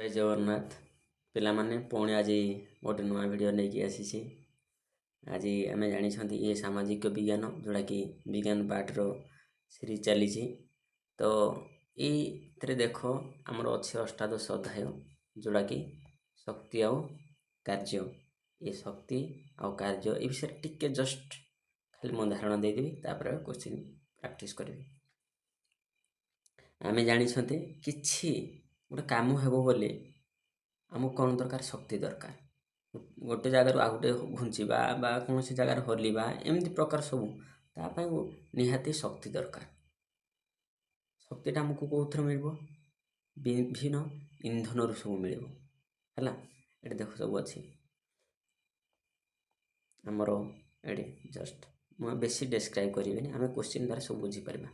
ଜୟ ଜଗନ୍ନାଥ ପିଲାମାନେ ପୁଣି ଆଜି ଗୋଟେ ନୂଆ ଭିଡ଼ିଓ ନେଇକି ଆସିଛି। ଆଜି ଆମେ ଜାଣିଛନ୍ତି ଇଏ ସାମାଜିକ ବିଜ୍ଞାନ ଯେଉଁଟାକି ବିଜ୍ଞାନ ପାଠର ସିରିଜ୍ ଚାଲିଛି। ତ ଏଇଥିରେ ଦେଖ ଆମର ଅଛି ଅଷ୍ଟାଦଶ ଅଧ୍ୟାୟ ଯେଉଁଟାକି ଶକ୍ତି ଆଉ କାର୍ଯ୍ୟ। ଏ ଶକ୍ତି ଆଉ କାର୍ଯ୍ୟ ଏ ବିଷୟରେ ଟିକେ ଜଷ୍ଟ ଖାଲି ମୁଁ ଧାରଣା ଦେଇଦେବି, ତାପରେ କୋଶ୍ଚିନ୍ ପ୍ରାକ୍ଟିସ୍ କରିବି। ଆମେ ଜାଣିଛନ୍ତି କିଛି ଗୋଟେ କାମ ହେବ ବୋଲି ଆମକୁ କ'ଣ ଦରକାର? ଶକ୍ତି ଦରକାର। ଗୋଟେ ଜାଗାରୁ ଆଉ ଗୋଟେ ଘୁଞ୍ଚିବା ବା କୌଣସି ଜାଗାରେ ହଲିବା ଏମିତି ପ୍ରକାର ସବୁ ତା ପାଇଁ ନିହାତି ଶକ୍ତି ଦରକାର। ଶକ୍ତିଟା ଆମକୁ କେଉଁଥିରୁ ମିଳିବ? ବିଭିନ୍ନ ଇନ୍ଧନରୁ ସବୁ ମିଳିବ। ହେଲା, ଏଠି ଦେଖ ସବୁ ଅଛି ଆମର। ଏଠି ଜଷ୍ଟ ମୁଁ ବେଶୀ ଡେସ୍କ୍ରାଇବ୍ କରିବିନି, ଆମେ କୋଶ୍ଚିନ୍ ଦ୍ୱାରା ସବୁ ବୁଝିପାରିବା।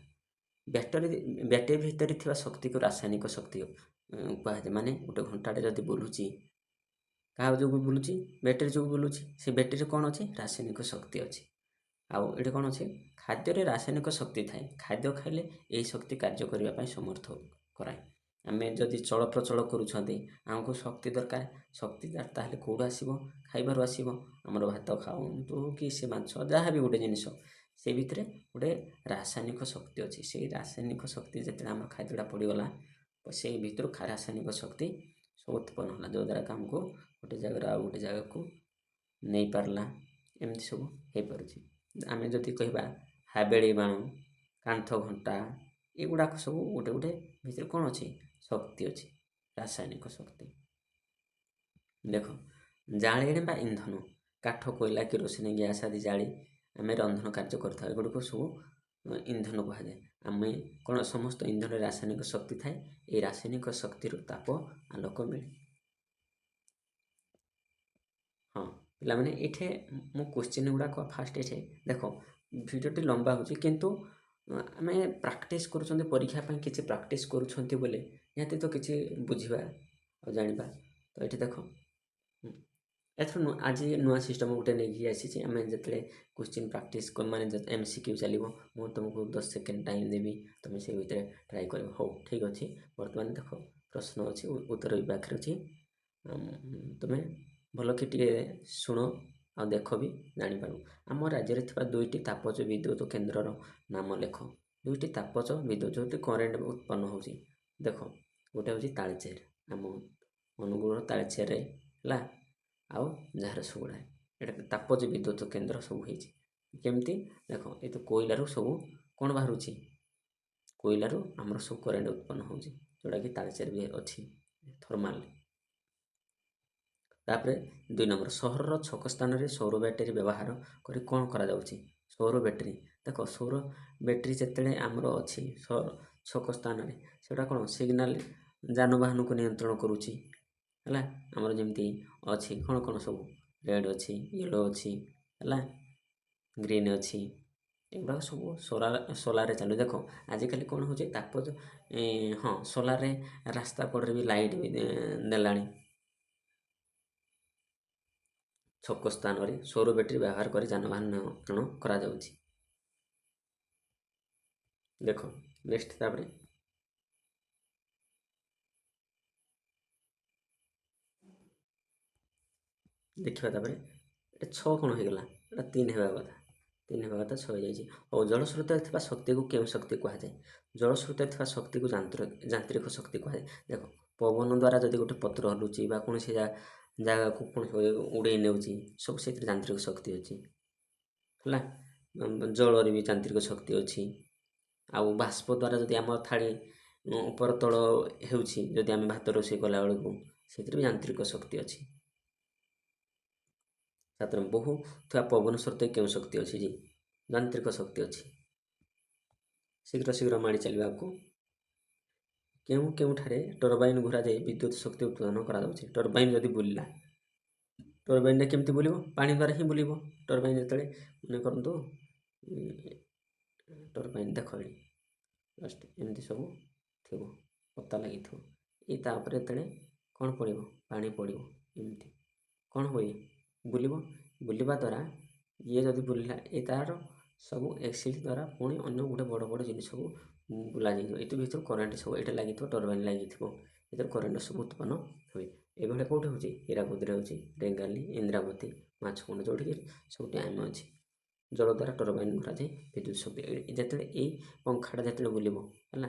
ବ୍ୟାଟେରୀ ଭିତରେ ଥିବା ଶକ୍ତିକୁ ରାସାୟନିକ ଶକ୍ତି କୁହାଯାଏ। ମାନେ ଗୋଟେ ଘଣ୍ଟାଟେ ଯଦି ବୁଲୁଛି, କାହା ଯୋଗୁଁ ବୁଲୁଛି? ବ୍ୟାଟେରୀ ଯୋଗୁଁ ବୁଲୁଛି। ସେ ବ୍ୟାଟେରୀରେ କ'ଣ ଅଛି? ରାସାୟନିକ ଶକ୍ତି ଅଛି। ଆଉ ଏଠି କ'ଣ ଅଛି? ଖାଦ୍ୟରେ ରାସାୟନିକ ଶକ୍ତି ଥାଏ। ଖାଦ୍ୟ ଖାଇଲେ ଏହି ଶକ୍ତି କାର୍ଯ୍ୟ କରିବା ପାଇଁ ସମର୍ଥ କରାଏ। ଆମେ ଯଦି ଚଳପ୍ରଚଳ କରୁଛନ୍ତି, ଆମକୁ ଶକ୍ତି ଦରକାର। ଶକ୍ତି ତାହେଲେ କେଉଁଠୁ ଆସିବ? ଖାଇବାରୁ ଆସିବ। ଆମର ଭାତ ଖାଆନ୍ତୁ କି ସେ ମାଂସ ଯାହା ବି ଗୋଟେ ଜିନିଷ, ସେ ଭିତରେ ଗୋଟେ ରାସାୟନିକ ଶକ୍ତି ଅଛି। ସେଇ ରାସାୟନିକ ଶକ୍ତି ଯେତେବେଳେ ଆମର ଖାଦ୍ୟଟା ପଡ଼ିଗଲା, ସେଇ ଭିତରୁ ରାସାୟନିକ ଶକ୍ତି ସବୁ ଉତ୍ପନ୍ନ ହେଲା, ଯେଉଁଦ୍ୱାରା ଆମକୁ ଗୋଟେ ଜାଗାରୁ ଆଉ ଗୋଟେ ଜାଗାକୁ ନେଇପାରିଲା। ଏମିତି ସବୁ ହେଇପାରୁଛି। ଆମେ ଯଦି କହିବା ହାବେଳି ବାଣ, କାନ୍ଥ ଘଣ୍ଟା, ଏଗୁଡ଼ାକ ସବୁ ଗୋଟେ ଗୋଟେ ଭିତରେ କ'ଣ ଅଛି? ଶକ୍ତି ଅଛି, ରାସାୟନିକ ଶକ୍ତି। ଦେଖ, ଜାଳେଣୀ ବା ଇନ୍ଧନ, କାଠ, କୋଇଲା, କିରୋସିନି, ଗ୍ୟାସ୍ ଆଦି ଜାଳି ଆମେ ରନ୍ଧନ କାର୍ଯ୍ୟ କରିଥାଉ। ଏଗୁଡ଼ିକୁ ସବୁ ଇନ୍ଧନ କୁହାଯାଏ। ଆମେ କ'ଣ ସମସ୍ତ ଇନ୍ଧନରେ ରାସାୟନିକ ଶକ୍ତି ଥାଏ। এই ରାସାୟନିକ ଶକ୍ତିରୁ ତାପ ଆଲୋକ ମିଳେ। ହଁ ପିଲାମାନେ, ଏଇଠି ମୁଁ କୋଶ୍ଚିନ୍ ଗୁଡ଼ାକ ଫାଷ୍ଟ ଏଠି ଦେଖ, ଭିଡ଼ିଓଟି ଲମ୍ବା ହେଉଛି କିନ୍ତୁ ଆମେ ପ୍ରାକ୍ଟିସ୍ କରୁଛନ୍ତି ପରୀକ୍ଷା ପାଇଁ, କିଛି ପ୍ରାକ୍ଟିସ୍ କରୁଛନ୍ତି ବୋଲେ ନିହାତି ତ କିଛି ବୁଝିବା ଆଉ ଜାଣିବା। ତ ଏଠି ଦେଖ, ଏଥର ଆଜି ନୂଆ ସିଷ୍ଟମ୍ ଗୋଟେ ନେଇକି ଆସିଛି। ଆମେ ଯେତେବେଳେ କୋଶ୍ଚିନ୍ ପ୍ରାକ୍ଟିସ୍ ମାନେ MCQ ଚାଲିବ, ମୁଁ ତୁମକୁ 10 ସେକେଣ୍ଡ ଟାଇମ୍ ଦେବି, ତୁମେ ସେ ଭିତରେ ଟ୍ରାଏ କରିବ। ହଉ ଠିକ୍ ଅଛି। ବର୍ତ୍ତମାନ ଦେଖ, ପ୍ରଶ୍ନ ଅଛି, ଉତ୍ତର ବି ପାଖରେ ଅଛି। ତୁମେ ଭଲକି ଟିକେ ଶୁଣ ଆଉ ଦେଖ ବି ଜାଣିପାରିବ। ଆମ ରାଜ୍ୟରେ ଥିବା 2ଟି ତାପଜ ବିଦ୍ୟୁତ କେନ୍ଦ୍ରର ନାମ ଲେଖ। 2ଟି ତାପଜ ବିଦ୍ୟୁତ ଯେଉଁଠି କରେଣ୍ଟ ଉତ୍ପନ୍ନ ହେଉଛି। ଦେଖ, ଗୋଟେ ହେଉଛି ତାଳଚେର, ଆମ ଅନୁଗୁଳର ତାଳଚେରରେ ହେଲା, ଆଉ ଝାରସୁଗୁଡ଼ାରେ। ଏଇଟା ତାପଜ ବିଦ୍ୟୁତ କେନ୍ଦ୍ର ସବୁ ହେଇଛି। କେମିତି? ଦେଖ, ଏ ତ କୋଇଲାରୁ ସବୁ କ'ଣ ବାହାରୁଛି? କୋଇଲାରୁ ଆମର ସବୁ କରେଣ୍ଟ ଉତ୍ପନ୍ନ ହେଉଛି, ଯେଉଁଟାକି ତାଳଚେର ବି ଅଛି ଥର୍ମାଲ। ତାପରେ 2 ନମ୍ବର, ସହରର ଛକ ସ୍ଥାନରେ ସୌର ବ୍ୟାଟେରୀ ବ୍ୟବହାର କରି କ'ଣ କରାଯାଉଛି? ସୌର ବ୍ୟାଟେରୀ, ଦେଖ, ସୌର ବ୍ୟାଟେରୀ ଯେତେବେଳେ ଆମର ଅଛି ଛକ ସ୍ଥାନରେ, ସେଟା କ'ଣ ସିଗ୍ନାଲ ଯାନବାହନକୁ ନିୟନ୍ତ୍ରଣ କରୁଛି। ହେଲା, ଆମର ଯେମିତି ଅଛି କ'ଣ କ'ଣ ସବୁ ରେଡ଼୍ ଅଛି, ୟେଲୋ ଅଛି, ହେଲା, ଗ୍ରୀନ୍ ଅଛି, ଏଗୁଡ଼ାକ ସବୁ ସୋଲାରରେ ଚାଲୁ। ଦେଖ, ଆଜିକାଲି କ'ଣ ହେଉଛି? ତାପଜ ହଁ, ସୋଲାରରେ ରାସ୍ତା କଡ଼ରେ ବି ଲାଇଟ୍ ବି ଦେଲାଣି। ଛକ ସ୍ଥାନରେ ସୌର ବ୍ୟାଟେରୀ ବ୍ୟବହାର କରି ଯାନବାହନ ନିୟନ୍ତ୍ରଣ କରାଯାଉଛି। ଦେଖ ନେକ୍ସଟ, ତାପରେ ଦେଖିବା। ତାପରେ ଏଟା 6 କ'ଣ ହେଇଗଲା? ଏଟା 3 ହେବା କଥା, 3 ହେବା କଥା, 6 ହେଇଯାଇଛି। ଆଉ ଜଳସ୍ରୋତରେ ଥିବା ଶକ୍ତିକୁ କେଉଁ ଶକ୍ତି କୁହାଯାଏ? ଜଳସ୍ରୋତରେ ଥିବା ଶକ୍ତିକୁ ଯାନ୍ତ୍ରିକ ଶକ୍ତି କୁହାଯାଏ। ଦେଖ, ପବନ ଦ୍ୱାରା ଯଦି ଗୋଟେ ପତ୍ର ହଲୁଛି ବା କୌଣସି ଜାଗାକୁ ଉଡ଼େଇ ନେଉଛି, ସବୁ ସେଥିରେ ଯାନ୍ତ୍ରିକ ଶକ୍ତି ଅଛି। ହେଲା, ଜଳରେ ବି ଯାନ୍ତ୍ରିକ ଶକ୍ତି ଅଛି। ଆଉ ବାଷ୍ପ ଦ୍ୱାରା ଯଦି ଆମ ଥାଳି ଉପର ତଳ ହେଉଛି, ଯଦି ଆମେ ଭାତ ରୋଷେଇ କଲାବେଳକୁ, ସେଥିରେ ବି ଯାନ୍ତ୍ରିକ ଶକ୍ତି ଅଛି। ତାପରେ ବହୁ ଥିବା ପବନ ସତ୍ତ୍ୱେ କେଉଁ ଶକ୍ତି ଅଛି? ଯେ ଯାନ୍ତ୍ରିକ ଶକ୍ତି ଅଛି। ଶୀଘ୍ର ଶୀଘ୍ର ମାଡ଼ି ଚାଲିବାକୁ। କେଉଁଠାରେ ଟର୍ବାଇନ୍ ଘୋରାଯାଇ ବିଦ୍ୟୁତ୍ ଶକ୍ତି ଉତ୍ପାଦନ କରାଯାଉଛି? ଟର୍ବାଇନ୍ ଯଦି ବୁଲିଲା, ଟର୍ବାଇନ୍ଟା କେମିତି ବୁଲିବ? ପାଣି ଦ୍ୱାରା ହିଁ ବୁଲିବ। ଟର୍ବାଇନ୍ ଯେତେବେଳେ ମନେ କରନ୍ତୁ ଟର୍ବାଇନ୍, ଦେଖ ଏଠି ଜଷ୍ଟ ଏମିତି ସବୁ ଥିବ, ପତା ଲାଗିଥିବ। ଏଇ ତାପରେ ଯେତେବେଳେ କ'ଣ ପଡ଼ିବ? ପାଣି ପଡ଼ିବ। ଏମିତି କ'ଣ ହୁଏ? ବୁଲିବ। ବୁଲିବା ଦ୍ୱାରା ଇଏ ଯଦି ବୁଲିଲା, ଏ ତା'ର ସବୁ ଏକ୍ସିଲ୍ ଦ୍ୱାରା ପୁଣି ଅନ୍ୟ ଗୋଟେ ବଡ଼ ବଡ଼ ଜିନିଷକୁ ବୁଲାଯାଇଥିବ। ଏଇଠି ଭିତରୁ କରେଣ୍ଟ ସବୁ ଏଇଟା ଲାଗିଥିବ, ଟର୍ବାଇନ୍ ଲାଗିଥିବ। ଏଥିରେ କରେଣ୍ଟ ସବୁ ଉତ୍ପନ୍ନ ହୁଏ। ଏଭଳି କେଉଁଠି ହେଉଛି? ହୀରାକୁଦରେ ହେଉଛି, ରେଙ୍ଗାଲି, ଇନ୍ଦ୍ରାବତୀ, ମାଛକୁଣ୍ଡ, ଯେଉଁଠିକି ସବୁ ଡ୍ୟାମ୍ ଅଛି। ଜଳ ଦ୍ୱାରା ଟର୍ବାଇନ୍ କରାଯାଏ ବିଦ୍ୟୁତ୍ ଶକ୍ତି। ଯେତେବେଳେ ଏଇ ପଙ୍ଖାଟା ଯେତେବେଳେ ବୁଲିବ ହେଲା,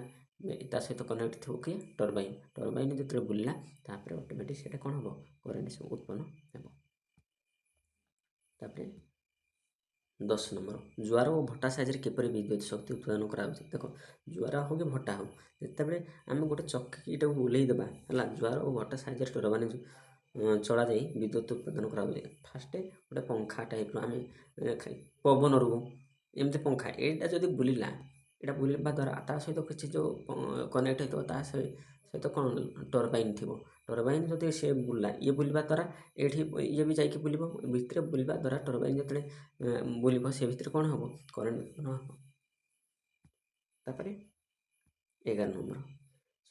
ତା ସହିତ କନେକ୍ଟ ଥିବ କି ଟର୍ବାଇନ୍ ଯେତେବେଳେ ବୁଲିଲା ତାପରେ ଅଟୋମେଟିକ୍ ସେଇଟା କ'ଣ ହେବ? କରେଣ୍ଟ ସବୁ ଉତ୍ପନ୍ନ ହେବ। ତାପରେ 10 ନମ୍ବର, ଜୁଆର ଓ ଭଟ୍ଟା ସାହାଯ୍ୟରେ କିପରି ବିଦ୍ୟୁତ୍ ଶକ୍ତି ଉତ୍ପାଦନ କରାଯାଉଛି? ଦେଖ, ଜୁଆର ହେଉ କି ଭଟ୍ଟା ହେଉ, ଯେତେବେଳେ ଆମେ ଗୋଟେ ଚକିଟାକୁ ବୁଲେଇ ଦେବା ହେଲା, ଜୁଆର ଓ ଭଟ୍ଟା ସାହାଯ୍ୟରେ ଟର୍ବାଇନ୍ ଚଳାଯାଇ ବିଦ୍ୟୁତ୍ ଉତ୍ପାଦନ କରାଯାଉଛି। ଫାର୍ଷ୍ଟ ଗୋଟେ ପଙ୍ଖା ଟାଇପ୍ର ଆମେ ପବନରୁ ଏମିତି ପଙ୍ଖା ଏଇଟା ଯଦି ବୁଲିଲା, ଏଇଟା ବୁଲିବା ଦ୍ୱାରା ତା ସହିତ କିଛି ଯେଉଁ କନେକ୍ଟ ହେଇଥିବ ତା ସହିତ କ'ଣ ଟର୍ବାଇନ୍ ଥିବ। ଟର୍ବାଇନ୍ ଯଦି ସେ ବୁଲିଲା, ଇଏ ବୁଲିବା ଦ୍ୱାରା ଏଇଠି ଇଏ ବି ଯାଇକି ବୁଲିବ, ଭିତରେ ବୁଲିବା ଦ୍ୱାରା ଟର୍ବାଇନ୍ ଯେତେବେଳେ ବୁଲିବ ସେ ଭିତରେ କ'ଣ ହେବ? କରେଣ୍ଟ ଉତ୍ପନ୍ନ ହେବ। ତାପରେ 11 ନମ୍ବର,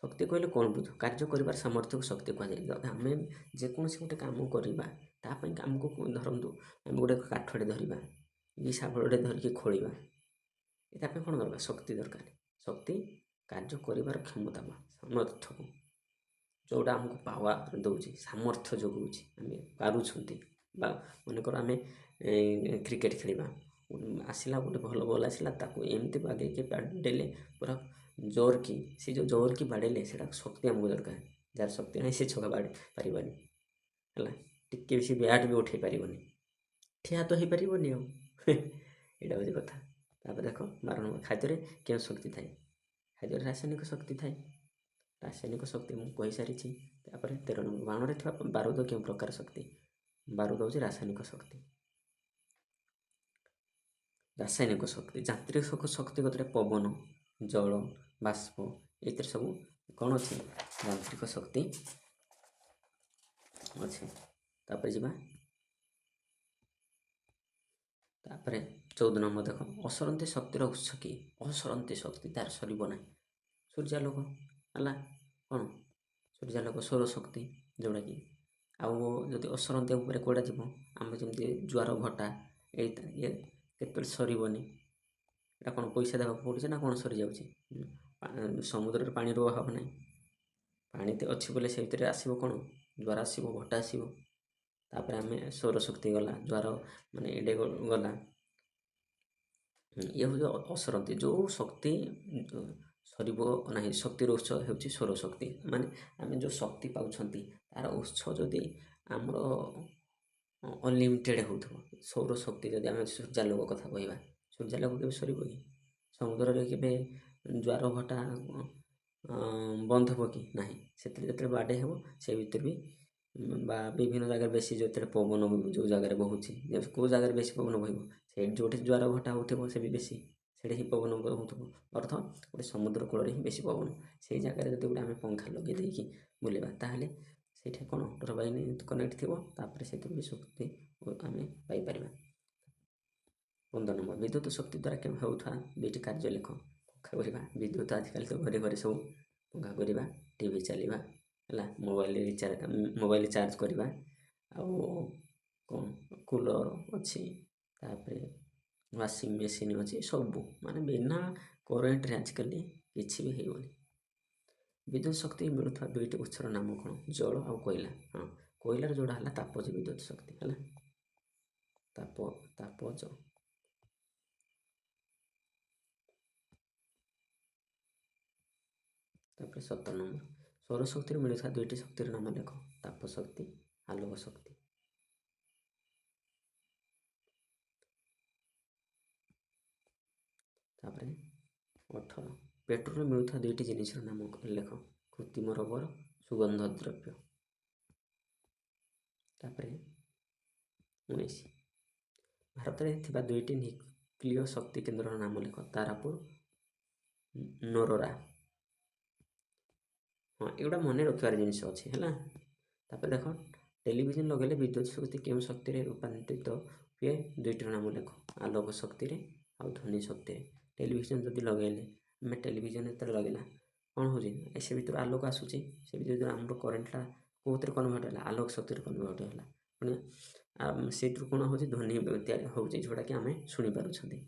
ଶକ୍ତି କହିଲେ କ'ଣ ବୁଝୁ? କାର୍ଯ୍ୟ କରିବାର ସାମର୍ଥ୍ୟକୁ ଶକ୍ତି କୁହାଯାଏ। ଯଦି ଆମେ ଯେକୌଣସି ଗୋଟେ କାମ କରିବା, ତା ପାଇଁ ଆମକୁ ଧରନ୍ତୁ ଆମେ ଗୋଟେ କାଠଟେ ଧରିବା, କି ଶାବଳଟେ ଧରିକି ଖୋଳିବା, ତା ପାଇଁ କ'ଣ ଦରକାର? ଶକ୍ତି ଦରକାର। ଶକ୍ତି କାର୍ଯ୍ୟ କରିବାର କ୍ଷମତା ବା ସାମର୍ଥ୍ୟକୁ, ଯେଉଁଟା ଆମକୁ ପାୱାର ଦେଉଛି, ସାମର୍ଥ୍ୟ ଯୋଗାଉଛି, ଆମେ ପାରୁଛନ୍ତି। ବା ମନେକର ଆମେ କ୍ରିକେଟ୍ ଖେଳିବା, ଆସିଲା ଗୋଟେ ଭଲ ବଲ୍ ଆସିଲା, ତାକୁ ଏମିତି ବାଗେଇକି ବାଡ଼େଇଲେ ପୁରା ଜୋରକି, ସେ ଯେଉଁ ଜୋରକି ବାଡ଼େଇଲେ ସେଇଟା ଶକ୍ତି ଆମକୁ ଦରକାର। ଯାହାର ଶକ୍ତି ନାହିଁ ସେ ଛକା ବାଡ଼େଇ ପାରିବନି ହେଲା, ଟିକେ ବି ସେ ବ୍ୟାଟ୍ ବି ଉଠେଇ ପାରିବନି, ଠିଆ ତ ହେଇପାରିବନି ଆଉ ଏଇଟା ହେଉଛି କଥା। ତାପରେ ଦେଖ 12 ନମ୍ବର, ଖାଦ୍ୟରେ କେଉଁ ଶକ୍ତି ଥାଏ? ଖାଦ୍ୟରେ ରାସାୟନିକ ଶକ୍ତି ଥାଏ। ରାସାୟନିକ ଶକ୍ତି ମୁଁ କହିସାରିଛି। ତାପରେ 13 ନମ୍ବର, ବାଣରେ ଥିବା ବାରୁଦ କେଉଁ ପ୍ରକାର ଶକ୍ତି? ବାରୁଦ ହେଉଛି ରାସାୟନିକ ଶକ୍ତି। ରାସାୟନିକ ଶକ୍ତି। ଯାନ୍ତ୍ରିକ ଶକ୍ତି ଗତିରେ ପବନ, ଜଳ, ବାଷ୍ପ, ଏଥିରେ ସବୁ କ'ଣ ଅଛି? ଯାନ୍ତ୍ରିକ ଶକ୍ତି ଅଛି। ତାପରେ ଯିବା, ତାପରେ 14 ନମ୍ବର ଦେଖ, ଅସରନ୍ତି ଶକ୍ତିର ଉତ୍ସ କି? ଅସରନ୍ତି ଶକ୍ତି, ତାର ସରିବ ନାହିଁ। ସୂର୍ଯ୍ୟାଲୋକ ହେଲା, କ'ଣ? ସୂର୍ଯ୍ୟାଲୋକ ସୌରଶକ୍ତି, ଯେଉଁଟାକି ଆଉ ଯଦି ଅସରନ୍ତି ଉପରେ କୁଆଡ଼େ ଯିବ, ଆମେ ଯେମିତି ଜୁଆର ଭଟ୍ଟା, ଇଏ କେତେବେଳେ ସରିବନି। ଏଇଟା କ'ଣ ପଇସା ଦେବାକୁ ପଡ଼ୁଛି ନା କ'ଣ ସରିଯାଉଛି? ସମୁଦ୍ରରେ ପାଣିର ଅଭାବ ନାହିଁ, ପାଣି ତ ଅଛି ବୋଲେ ସେ ଭିତରେ ଆସିବ କ'ଣ? ଜୁଆର ଆସିବ, ଭଟ୍ଟା ଆସିବ। ତାପରେ ଆମେ ସୌରଶକ୍ତି ଗଲା, ଜୁଆର ମାନେ ଏଡ଼େ ଗଲା। ଇଏ ହେଉଛି ଅସରନ୍ତି, ଯେଉଁ ଶକ୍ତି ସରିବ ନାହିଁ। ଶକ୍ତିର ଉତ୍ସ ହେଉଛି ସୌରଶକ୍ତି। ମାନେ ଆମେ ଯେଉଁ ଶକ୍ତି ପାଉଛନ୍ତି ତା'ର ଉତ୍ସ ଯଦି ଆମର ଅନଲିମିଟେଡ଼ ହେଉଥିବ, ସୌରଶକ୍ତି ଯଦି ଆମେ ସୂର୍ଯ୍ୟାଲୋକ କଥା କହିବା, ସୂର୍ଯ୍ୟାଲୋକ କେବେ ସରିବ କି? ସମୁଦ୍ରରେ କେବେ ଜୁଆର ଭଟ୍ଟା ବନ୍ଦ ହେବ କି? ନାହିଁ। ସେଥିରେ ଯେତେବେଳେ ବାଡ଼େଇ ହେବ ସେ ଭିତରେ ବି ବା ବିଭିନ୍ନ ଜାଗାରେ ବେଶୀ ଯେତେବେଳେ ପବନ ଯେଉଁ ଜାଗାରେ ବହୁଛି, କେଉଁ ଜାଗାରେ ବେଶୀ ପବନ ବହିବ, ସେଇଠି ଯେଉଁଠି ଜୁଆର ଭଟ୍ଟା ହେଉଥିବ ସେ ବି ବେଶୀ ସେଇଠି ହିଁ ପବନ ହେଉଥିବ। ଅର୍ଥ ଗୋଟେ ସମୁଦ୍ର କୂଳରେ ହିଁ ବେଶୀ ପବନ। ସେଇ ଜାଗାରେ ଯଦି ଗୋଟେ ଆମେ ପଙ୍ଖା ଲଗେଇ ଦେଇକି ବୁଲିବା, ତାହେଲେ ସେଇଠି କ'ଣ ଟର୍ବାଇନ୍ କନେକ୍ଟ ଥିବ, ତାପରେ ସେଥିରୁ ବି ଶକ୍ତି ଆମେ ପାଇପାରିବା। 15 ନମ୍ବର, ବିଦ୍ୟୁତ୍ ଶକ୍ତି ଦ୍ୱାରା ହେଉଥିବା 2ଟି କାର୍ଯ୍ୟ ଲେଖ। ପଙ୍ଖା କରିବା, ବିଦ୍ୟୁତ୍ ଆଜିକାଲି ତ ଘରେ ଘରେ ସବୁ, ପଙ୍ଖା କରିବା, ଟିଭି ଚାଲିବା ହେଲା, ମୋବାଇଲ ଚାର୍ଜ କରିବା, ଆଉ କ'ଣ କୁଲର ଅଛି, ତାପରେ ୱାସିଂ ମେସିନ୍ ଅଛି, ସବୁ ମାନେ ବିନା କରେଣ୍ଟରେ ଆଜିକାଲି କିଛି ବି ହେଇବନି। ବିଦ୍ୟୁତ୍ ଶକ୍ତି ମିଳୁଥିବା 2ଟି ଉତ୍ସର ନାମ କ'ଣ? ଜଳ ଆଉ କୋଇଲା। ହଁ, କୋଇଲାର ଯେଉଁଟା ହେଲା ତାପଜ ବିଦ୍ୟୁତ୍ ଶକ୍ତି ହେଲା, ତାପଜ। ତାପରେ 17 ନମ୍ବର, ସୌରଶକ୍ତିରୁ ମିଳୁଥିବା 2ଟି ଶକ୍ତିର ନାମ ଲେଖ। ତାପ ଶକ୍ତି, ଆଲୋକ ଶକ୍ତି। ତାପରେ 18, ପେଟ୍ରୋଲରୁ ମିଳୁଥିବା 2ଟି ଜିନିଷର ନାମ ଲେଖ। କୃତ୍ରିମ ରବର, ସୁଗନ୍ଧ ଦ୍ରବ୍ୟ। ତାପରେ 19, ଭାରତରେ ଥିବା 2ଟି ନ୍ୟୁକ୍ଲିୟ ଶକ୍ତି କେନ୍ଦ୍ରର ନାମ ଲେଖ। ତାରାପୁର, ନରୋରା। ହଁ, ଏଗୁଡ଼ା ମନେ ରଖିବାର ଜିନିଷ ଅଛି ହେଲା। ତାପରେ ଦେଖ, ଟେଲିଭିଜନ ଲଗାଇଲେ ବିଦ୍ୟୁତ୍ ଶକ୍ତି କେଉଁ ଶକ୍ତିରେ ରୂପାନ୍ତରିତ ହୁଏ? 2ଟିର ନାମ ଲେଖ। ଆଲୋକ ଶକ୍ତିରେ ଆଉ ଧ୍ୱନି ଶକ୍ତିରେ। ଟେଲିଭିଜନ ଯଦି ଲଗାଇଲେ, ଆମେ ଟେଲିଭିଜନ ଯେତେବେଳେ ଲଗାଇଲା କ'ଣ ହେଉଛି? ସେ ଭିତରୁ ଆଲୋକ ଆସୁଛି, ସେ ଭିତରେ ଆମର କରେଣ୍ଟଟା କେଉଁଥିରେ କନଭର୍ଟ ହେଲା? ଆଲୋକ ଶକ୍ତିରେ କନଭର୍ଟ ହେଲା। ପୁଣି ସେଇଥିରୁ କ'ଣ ହେଉଛି? ଧ୍ୱନି ତିଆରି ହେଉଛି, ଯେଉଁଟାକି ଆମେ ଶୁଣିପାରୁଛନ୍ତି।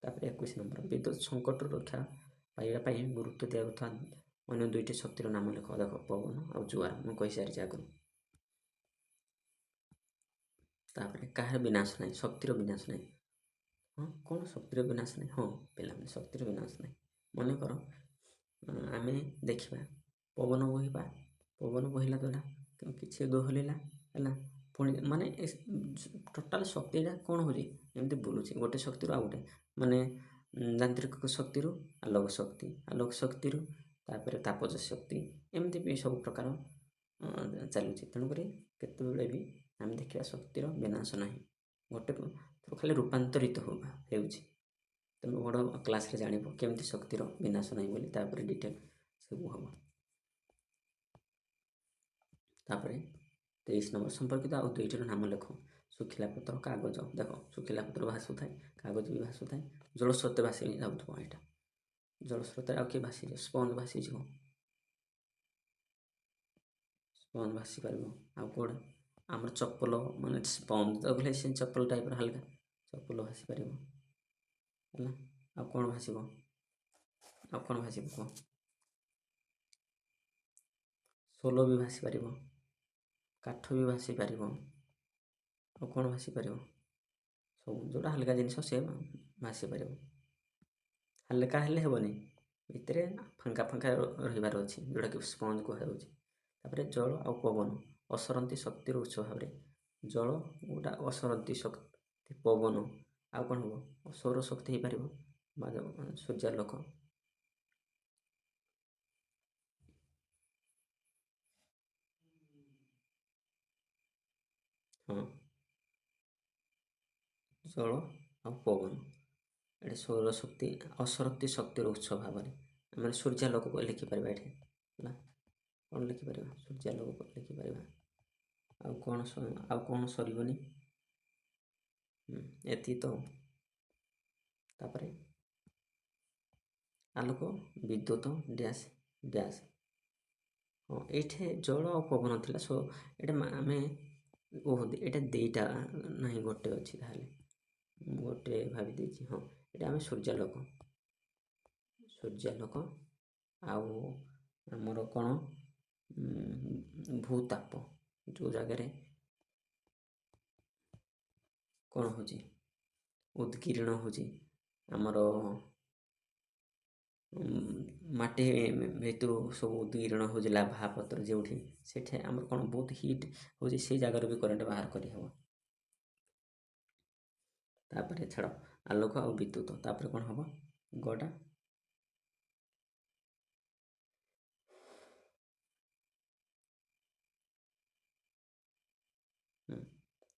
ତାପରେ 21 ନମ୍ବର, ବିଦ୍ୟୁତ୍ ସଙ୍କଟରୁ ରକ୍ଷା ପାଇବା ପାଇଁ ଗୁରୁତ୍ୱ ଦିଆଯାଉଥିବା ଅନ୍ୟ ଦୁଇଟି ଶକ୍ତିର ନାମ ଲେଖ। ଦେଖ ପବନ ଆଉ ଜୁଆର, ମୁଁ କହିସାରିଛି ଆଗରୁ। ତାପରେ କାହାର ବିନାଶ ନାହିଁ, ଶକ୍ତିର ବିନାଶ ନାହିଁ। ହଁ କ'ଣ ଶକ୍ତିର ବିନାଶ ନାହିଁ? ହଁ ପିଲାମାନେ, ଶକ୍ତିର ବିନାଶ ନାହିଁ। ମନେକର ଆମେ ଦେଖିବା ପବନ ବହିବା, ପବନ ବହିଲା ଦ୍ୱାରା କିଛି ଦୋହଲିଲା ହେଲା, ପୁଣି ମାନେ ଟୋଟାଲ୍ ଶକ୍ତିଟା କ'ଣ ହେଉଛି, ଏମିତି ବୁଲୁଛି ଗୋଟେ ଶକ୍ତିରୁ ଆଉ ଗୋଟେ, ମାନେ ଯାନ୍ତ୍ରିକ ଶକ୍ତିରୁ ଆଲୋକ ଶକ୍ତିରୁ ତାପରେ ତାପଜ ଶକ୍ତି, ଏମିତି ବି ସବୁ ପ୍ରକାର ଚାଲୁଛି। ତେଣୁକରି କେତେବେଳେ ବି ଆମେ ଦେଖିବା ଶକ୍ତିର ବିନାଶ ନାହିଁ, ଗୋଟେ ଖାଲି ରୂପାନ୍ତରିତ ହେଉଛି। ତୁମେ ବଡ଼ କ୍ଲାସ୍ରେ ଜାଣିବ କେମିତି ଶକ୍ତିର ବିନାଶ ନାହିଁ ବୋଲି, ତାପରେ ଡିଟେଲ୍ ସବୁ ହେବ। ତାପରେ 23 ନମ୍ବର ସମ୍ପର୍କିତ ଆଉ ଦୁଇଟିର ନାମ ଲେଖ। ଶୁଖିଲା ପତ୍ର, କାଗଜ। ଦେଖ ଶୁଖିଲା ପତ୍ର ଭାସୁଥାଏ, କାଗଜ ବି ଭାସୁଥାଏ, ଜଳ ସ୍ରୋତ ଭାସି ଯାଉଥିବ। ଏଇଟା ଜଳ ସ୍ରୋତରେ ଆଉ କିଏ ଭାସିଯିବ? ସ୍ପଞ୍ଜ ଭାସିଯିବ, ସ୍ପଞ୍ଜ ଭାସି ପାରିବ। ଆଉ କେଉଁଟା ଆମର ଚପଲ, ମାନେ ସ୍ପଞ୍ଜ ତ କହିଲେ ସେ ଚପଲ ଟାଇପ୍ର ହାଲକା, ଚପଲ ଭାସି ପାରିବ ହେଲା। ଆଉ କ'ଣ ଭାସିବ? ଆଉ କ'ଣ ଭାସିବ କୁହ? ସୋଲ ବି ଭାସି ପାରିବ, କାଠ ବି ଭାସି ପାରିବ। ଆଉ କ'ଣ ଭାସି ପାରିବ? ସବୁ ଯେଉଁଟା ହାଲକା ଜିନିଷ ସେ ଭାସି ପାରିବ। ହାଲକା ହେଲେ ହେବନି, ଭିତରେ ଫାଙ୍କା ଫାଙ୍କା ରହିବାର ଅଛି, ଯେଉଁଟାକି ସ୍ପଞ୍ଜ କୁହାଯାଉଛି। ତାପରେ ଜଳ ଆଉ ପବନ ଅସରନ୍ତି ଶକ୍ତିର ଉତ୍ସ ଭାବରେ। ଜଳ ଗୋଟା ଅସରନ୍ତି ଶକ୍ତି, ପବନ ଆଉ କ'ଣ ହେବ? ସୌର ଶକ୍ତି ହେଇପାରିବ ବା ସୂର୍ଯ୍ୟାଲୋକ। ହଁ, ଜଳ ଆଉ ପବନ ଏଠି ସୌରଶକ୍ତି ଅସରନ୍ତି ଶକ୍ତିର ଉତ୍ସ ଭାବରେ ଆମେ ସୂର୍ଯ୍ୟାଲୋକକୁ ଲେଖିପାରିବା ଏଠି ହେଲା। କ'ଣ ଲେଖିପାରିବା? ସୂର୍ଯ୍ୟାଲୋକ ଲେଖିପାରିବା। ଆଉ କ'ଣ ସରିବନି? ଏତିକି ତ। ତାପରେ ଆଲୋକ, ବିଦ୍ୟୁତ, ଡ୍ୟାସ୍। ହଁ, ଏଇଠି ଜଳ ଆଉ ପବନ ଥିଲା। ଏଇଟା ଆମେ ଏଇଟା ଦୁଇଟା ନାହିଁ, ଗୋଟେ ଅଛି। ତାହେଲେ ମୁଁ ଗୋଟେ ଭାବି ଦେଇଛି। ହଁ, ଏଇଟା ଆମେ ସୂର୍ଯ୍ୟାଲୋକ ଆଉ ଆମର କ'ଣ ଭୂତାପ, ଯେଉଁ ଜାଗାରେ କ'ଣ ହେଉଛି, ଉଦ୍ଗିରଣ ହେଉଛି ଆମର ମାଟି ଭିତରୁ ସବୁ ଉଦ୍ଗିରଣ ହେଉଛି, ଲାଭା ପତ୍ର ଯେଉଁଠି, ସେଠି ଆମର କ'ଣ ବହୁତ ହିଟ୍ ହେଉଛି, ସେଇ ଜାଗାରୁ ବି କରେଣ୍ଟ ବାହାର କରିହେବ। ତାପରେ ଛାଡ଼, ଆଲୋକ ଆଉ ବିଦ୍ୟୁତ। ତାପରେ କ'ଣ ହେବ? ଗଟା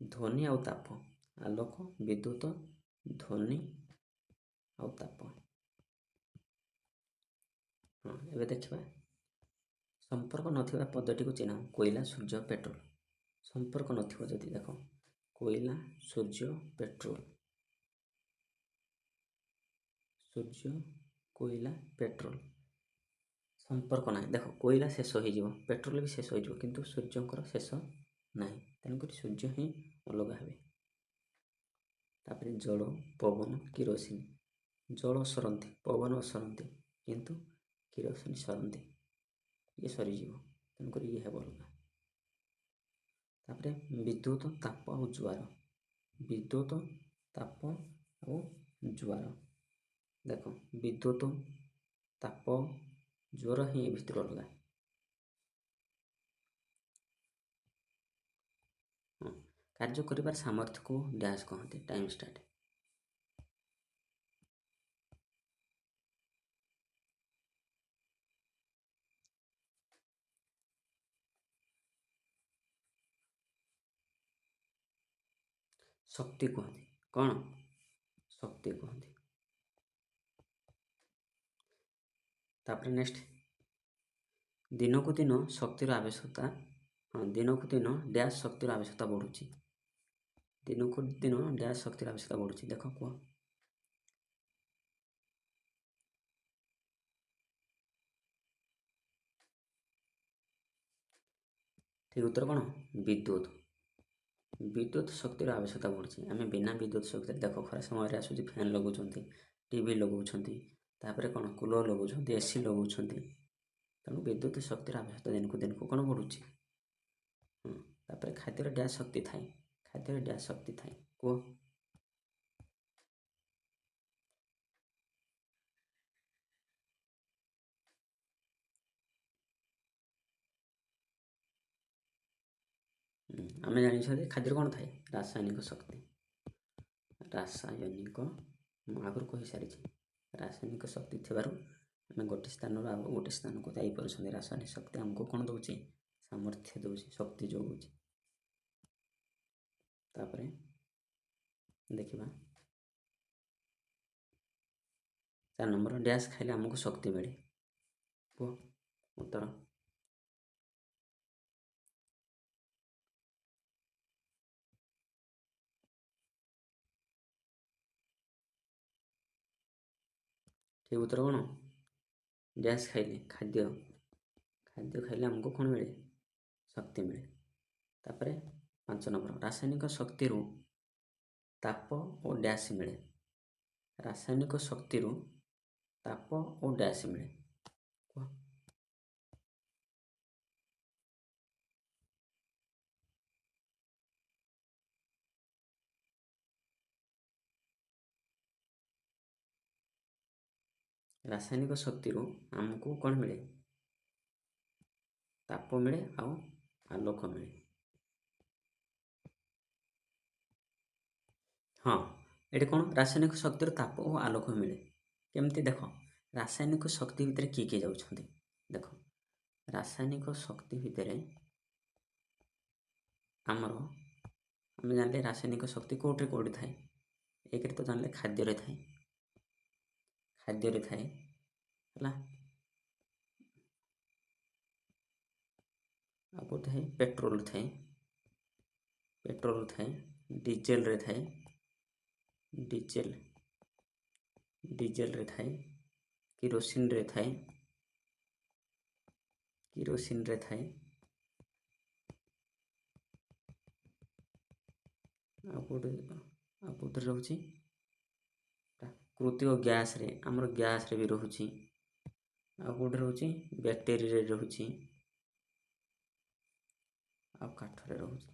ଧ୍ୱନି ଆଉ ତାପ। ଆଲୋକ, ବିଦ୍ୟୁତ, ଧ୍ୱନି ଆଉ ତାପ। ହଁ, ଏବେ ଦେଖିବା ସମ୍ପର୍କ ନଥିବା ପଦଟିକୁ ଚିହ୍ନ। କୋଇଲା, ସୂର୍ଯ୍ୟ, ପେଟ୍ରୋଲ। ସମ୍ପର୍କ ନଥିବ ଯଦି ଦେଖ, କୋଇଲା, ସୂର୍ଯ୍ୟ, ପେଟ୍ରୋଲ। ସୂର୍ଯ୍ୟ, କୋଇଲା, ପେଟ୍ରୋଲ, ସମ୍ପର୍କ ନାହିଁ। ଦେଖ କୋଇଲା ଶେଷ ହୋଇଯିବ, ପେଟ୍ରୋଲ ବି ଶେଷ ହୋଇଯିବ, କିନ୍ତୁ ସୂର୍ଯ୍ୟଙ୍କର ଶେଷ ନାହିଁ। ତେଣୁକରି ସୂର୍ଯ୍ୟ ହିଁ ଅଲଗା ହେବେ। ତାପରେ ଜଳ, ପବନ, କିରୋସିନ। ଜଳ ସରନ୍ତି, ପବନ ସରନ୍ତି, କିନ୍ତୁ କିରୋସିନ ସରନ୍ତି, ଇଏ ସରିଯିବ। ତେଣୁକରି ଇଏ ହେବ ଅଲଗା। ତାପରେ ବିଦ୍ୟୁତ, ତାପ ଆଉ ଜୁଆର। ବିଦ୍ୟୁତ, ତାପ ଆଉ ଜୁଆର। ଦେଖ ବିଦ୍ୟୁତ, ତାପ, ଜ୍ୱର ହିଁ ଏ ଭିତରୁ ଅଲଗା। ହଁ, କାର୍ଯ୍ୟ କରିବାର ସାମର୍ଥ୍ୟକୁ ଡ୍ୟାସ୍ କହନ୍ତି। Time start. ଶକ୍ତି କୁହନ୍ତି। କ'ଣ? ଶକ୍ତି କୁହନ୍ତି। ତାପରେ ନେକ୍ସଟ, ଦିନକୁ ଦିନ ଶକ୍ତିର ଆବଶ୍ୟକତା। ହଁ, ଦିନକୁ ଦିନ ଡ୍ୟାସ୍ ଶକ୍ତିର ଆବଶ୍ୟକତା ବଢ଼ୁଛି। ଦିନକୁ ଦିନ ଡ୍ୟାସ୍ ଶକ୍ତିର ଆବଶ୍ୟକତା ବଢ଼ୁଛି। ଦେଖ କୁହ। ଠିକ୍ ଉତ୍ତର କ'ଣ? ବିଦ୍ୟୁତ। ବିଦ୍ୟୁତ ଶକ୍ତିର ଆବଶ୍ୟକତା ବଢ଼ୁଛି। ଆମେ ବିନା ବିଦ୍ୟୁତ ଶକ୍ତିରେ ଦେଖ ଖରା ସମୟରେ ଆସୁଛି, ଫ୍ୟାନ୍ ଲଗାଉଛନ୍ତି, ଟିଭି ଲଗାଉଛନ୍ତି, ତାପରେ କ'ଣ କୁଲର୍ ଲଗାଉଛନ୍ତି, ଏସି ଲଗାଉଛନ୍ତି। ତେଣୁ ବିଦ୍ୟୁତ ଶକ୍ତିର ଆବଶ୍ୟକତା ଦିନକୁ ଦିନକୁ କ'ଣ ବଢ଼ୁଛି। ତାପରେ ଖାଦ୍ୟର ଡ୍ୟାସ୍ ଶକ୍ତି ଥାଏ। ଖାଦ୍ୟର ଡ୍ୟାସ୍ ଶକ୍ତି ଥାଏ କୁହ। ଆମେ ଜାଣିଛୁ ଯେ ଖାଦ୍ୟରେ କ'ଣ ଥାଏ ରାସାୟନିକ ଶକ୍ତି। ରାସାୟନିକ ମୁଁ ଆଗରୁ କହିସାରିଛି ରାସାୟନିକ ଶକ୍ତି ଥିବାରୁ ଆମେ ଗୋଟେ ସ୍ଥାନରୁ ଆଉ ଗୋଟେ ସ୍ଥାନକୁ ଯାଇପାରୁଛନ୍ତି। ରାସାୟନିକ ଶକ୍ତି ଆମକୁ କ'ଣ ଦେଉଛି ସାମର୍ଥ୍ୟ ଦେଉଛି ଶକ୍ତି ଯୋଗାଉଛି। ତାପରେ ଦେଖିବା 4 ନମ୍ବର ଡ୍ୟାସ୍ ଖାଇଲେ ଆମକୁ ଶକ୍ତି ମିଳେ କୁହ ଉତ୍ତର। ଠିକ୍ ଉତ୍ତର କ'ଣ ଡ୍ୟାସ୍ ଖାଇଲେ ଖାଦ୍ୟ ଖାଇଲେ ଆମକୁ କ'ଣ ମିଳେ ଶକ୍ତି ମିଳେ। ତାପରେ 5 ନମ୍ବର ରାସାୟନିକ ଶକ୍ତିରୁ ତାପ ଓ ଡ୍ୟାସ୍ ମିଳେ। ରାସାୟନିକ ଶକ୍ତିରୁ ତାପ ଓ ଡ୍ୟାସ୍ ମିଳେ କୁହ। ରାସାୟନିକ ଶକ୍ତିରୁ ଆମକୁ କ'ଣ ମିଳେ ତାପ ମିଳେ ଆଉ ଆଲୋକ ମିଳେ। ହଁ ଏଠି କ'ଣ ରାସାୟନିକ ଶକ୍ତିରୁ ତାପ ଓ ଆଲୋକ ମିଳେ କେମିତି ଦେଖ। ରାସାୟନିକ ଶକ୍ତି ଭିତରେ କିଏ ଯାଉଛନ୍ତି ଦେଖ। ରାସାୟନିକ ଶକ୍ତି ଭିତରେ ଆମେ ଜାଣିଲେ ରାସାୟନିକ ଶକ୍ତି କେଉଁଠି ଥାଏ। ଏକରେ ତ ଜାଣିଲେ ଖାଦ୍ୟରେ ଥାଏ ହେଲା। ଆଉ କେଉଁଠି ଥାଏ ପେଟ୍ରୋଲ ଥାଏ ଡିଜେଲରେ ଥାଏ ଡିଜେଲରେ ଥାଏ କିରୋସିନରେ ଥାଏ ଆଉ କେଉଁଥିରେ ରହୁଛି ପ୍ରାକୃତିକ ଗ୍ୟାସ୍ରେ ଆମର ଗ୍ୟାସ୍ରେ ବି ରହୁଛି। ଆଉ କେଉଁଠି ରହୁଛି ବ୍ୟାଟେରୀରେ ରହୁଛି ଆଉ କାଠରେ ରହୁଛି।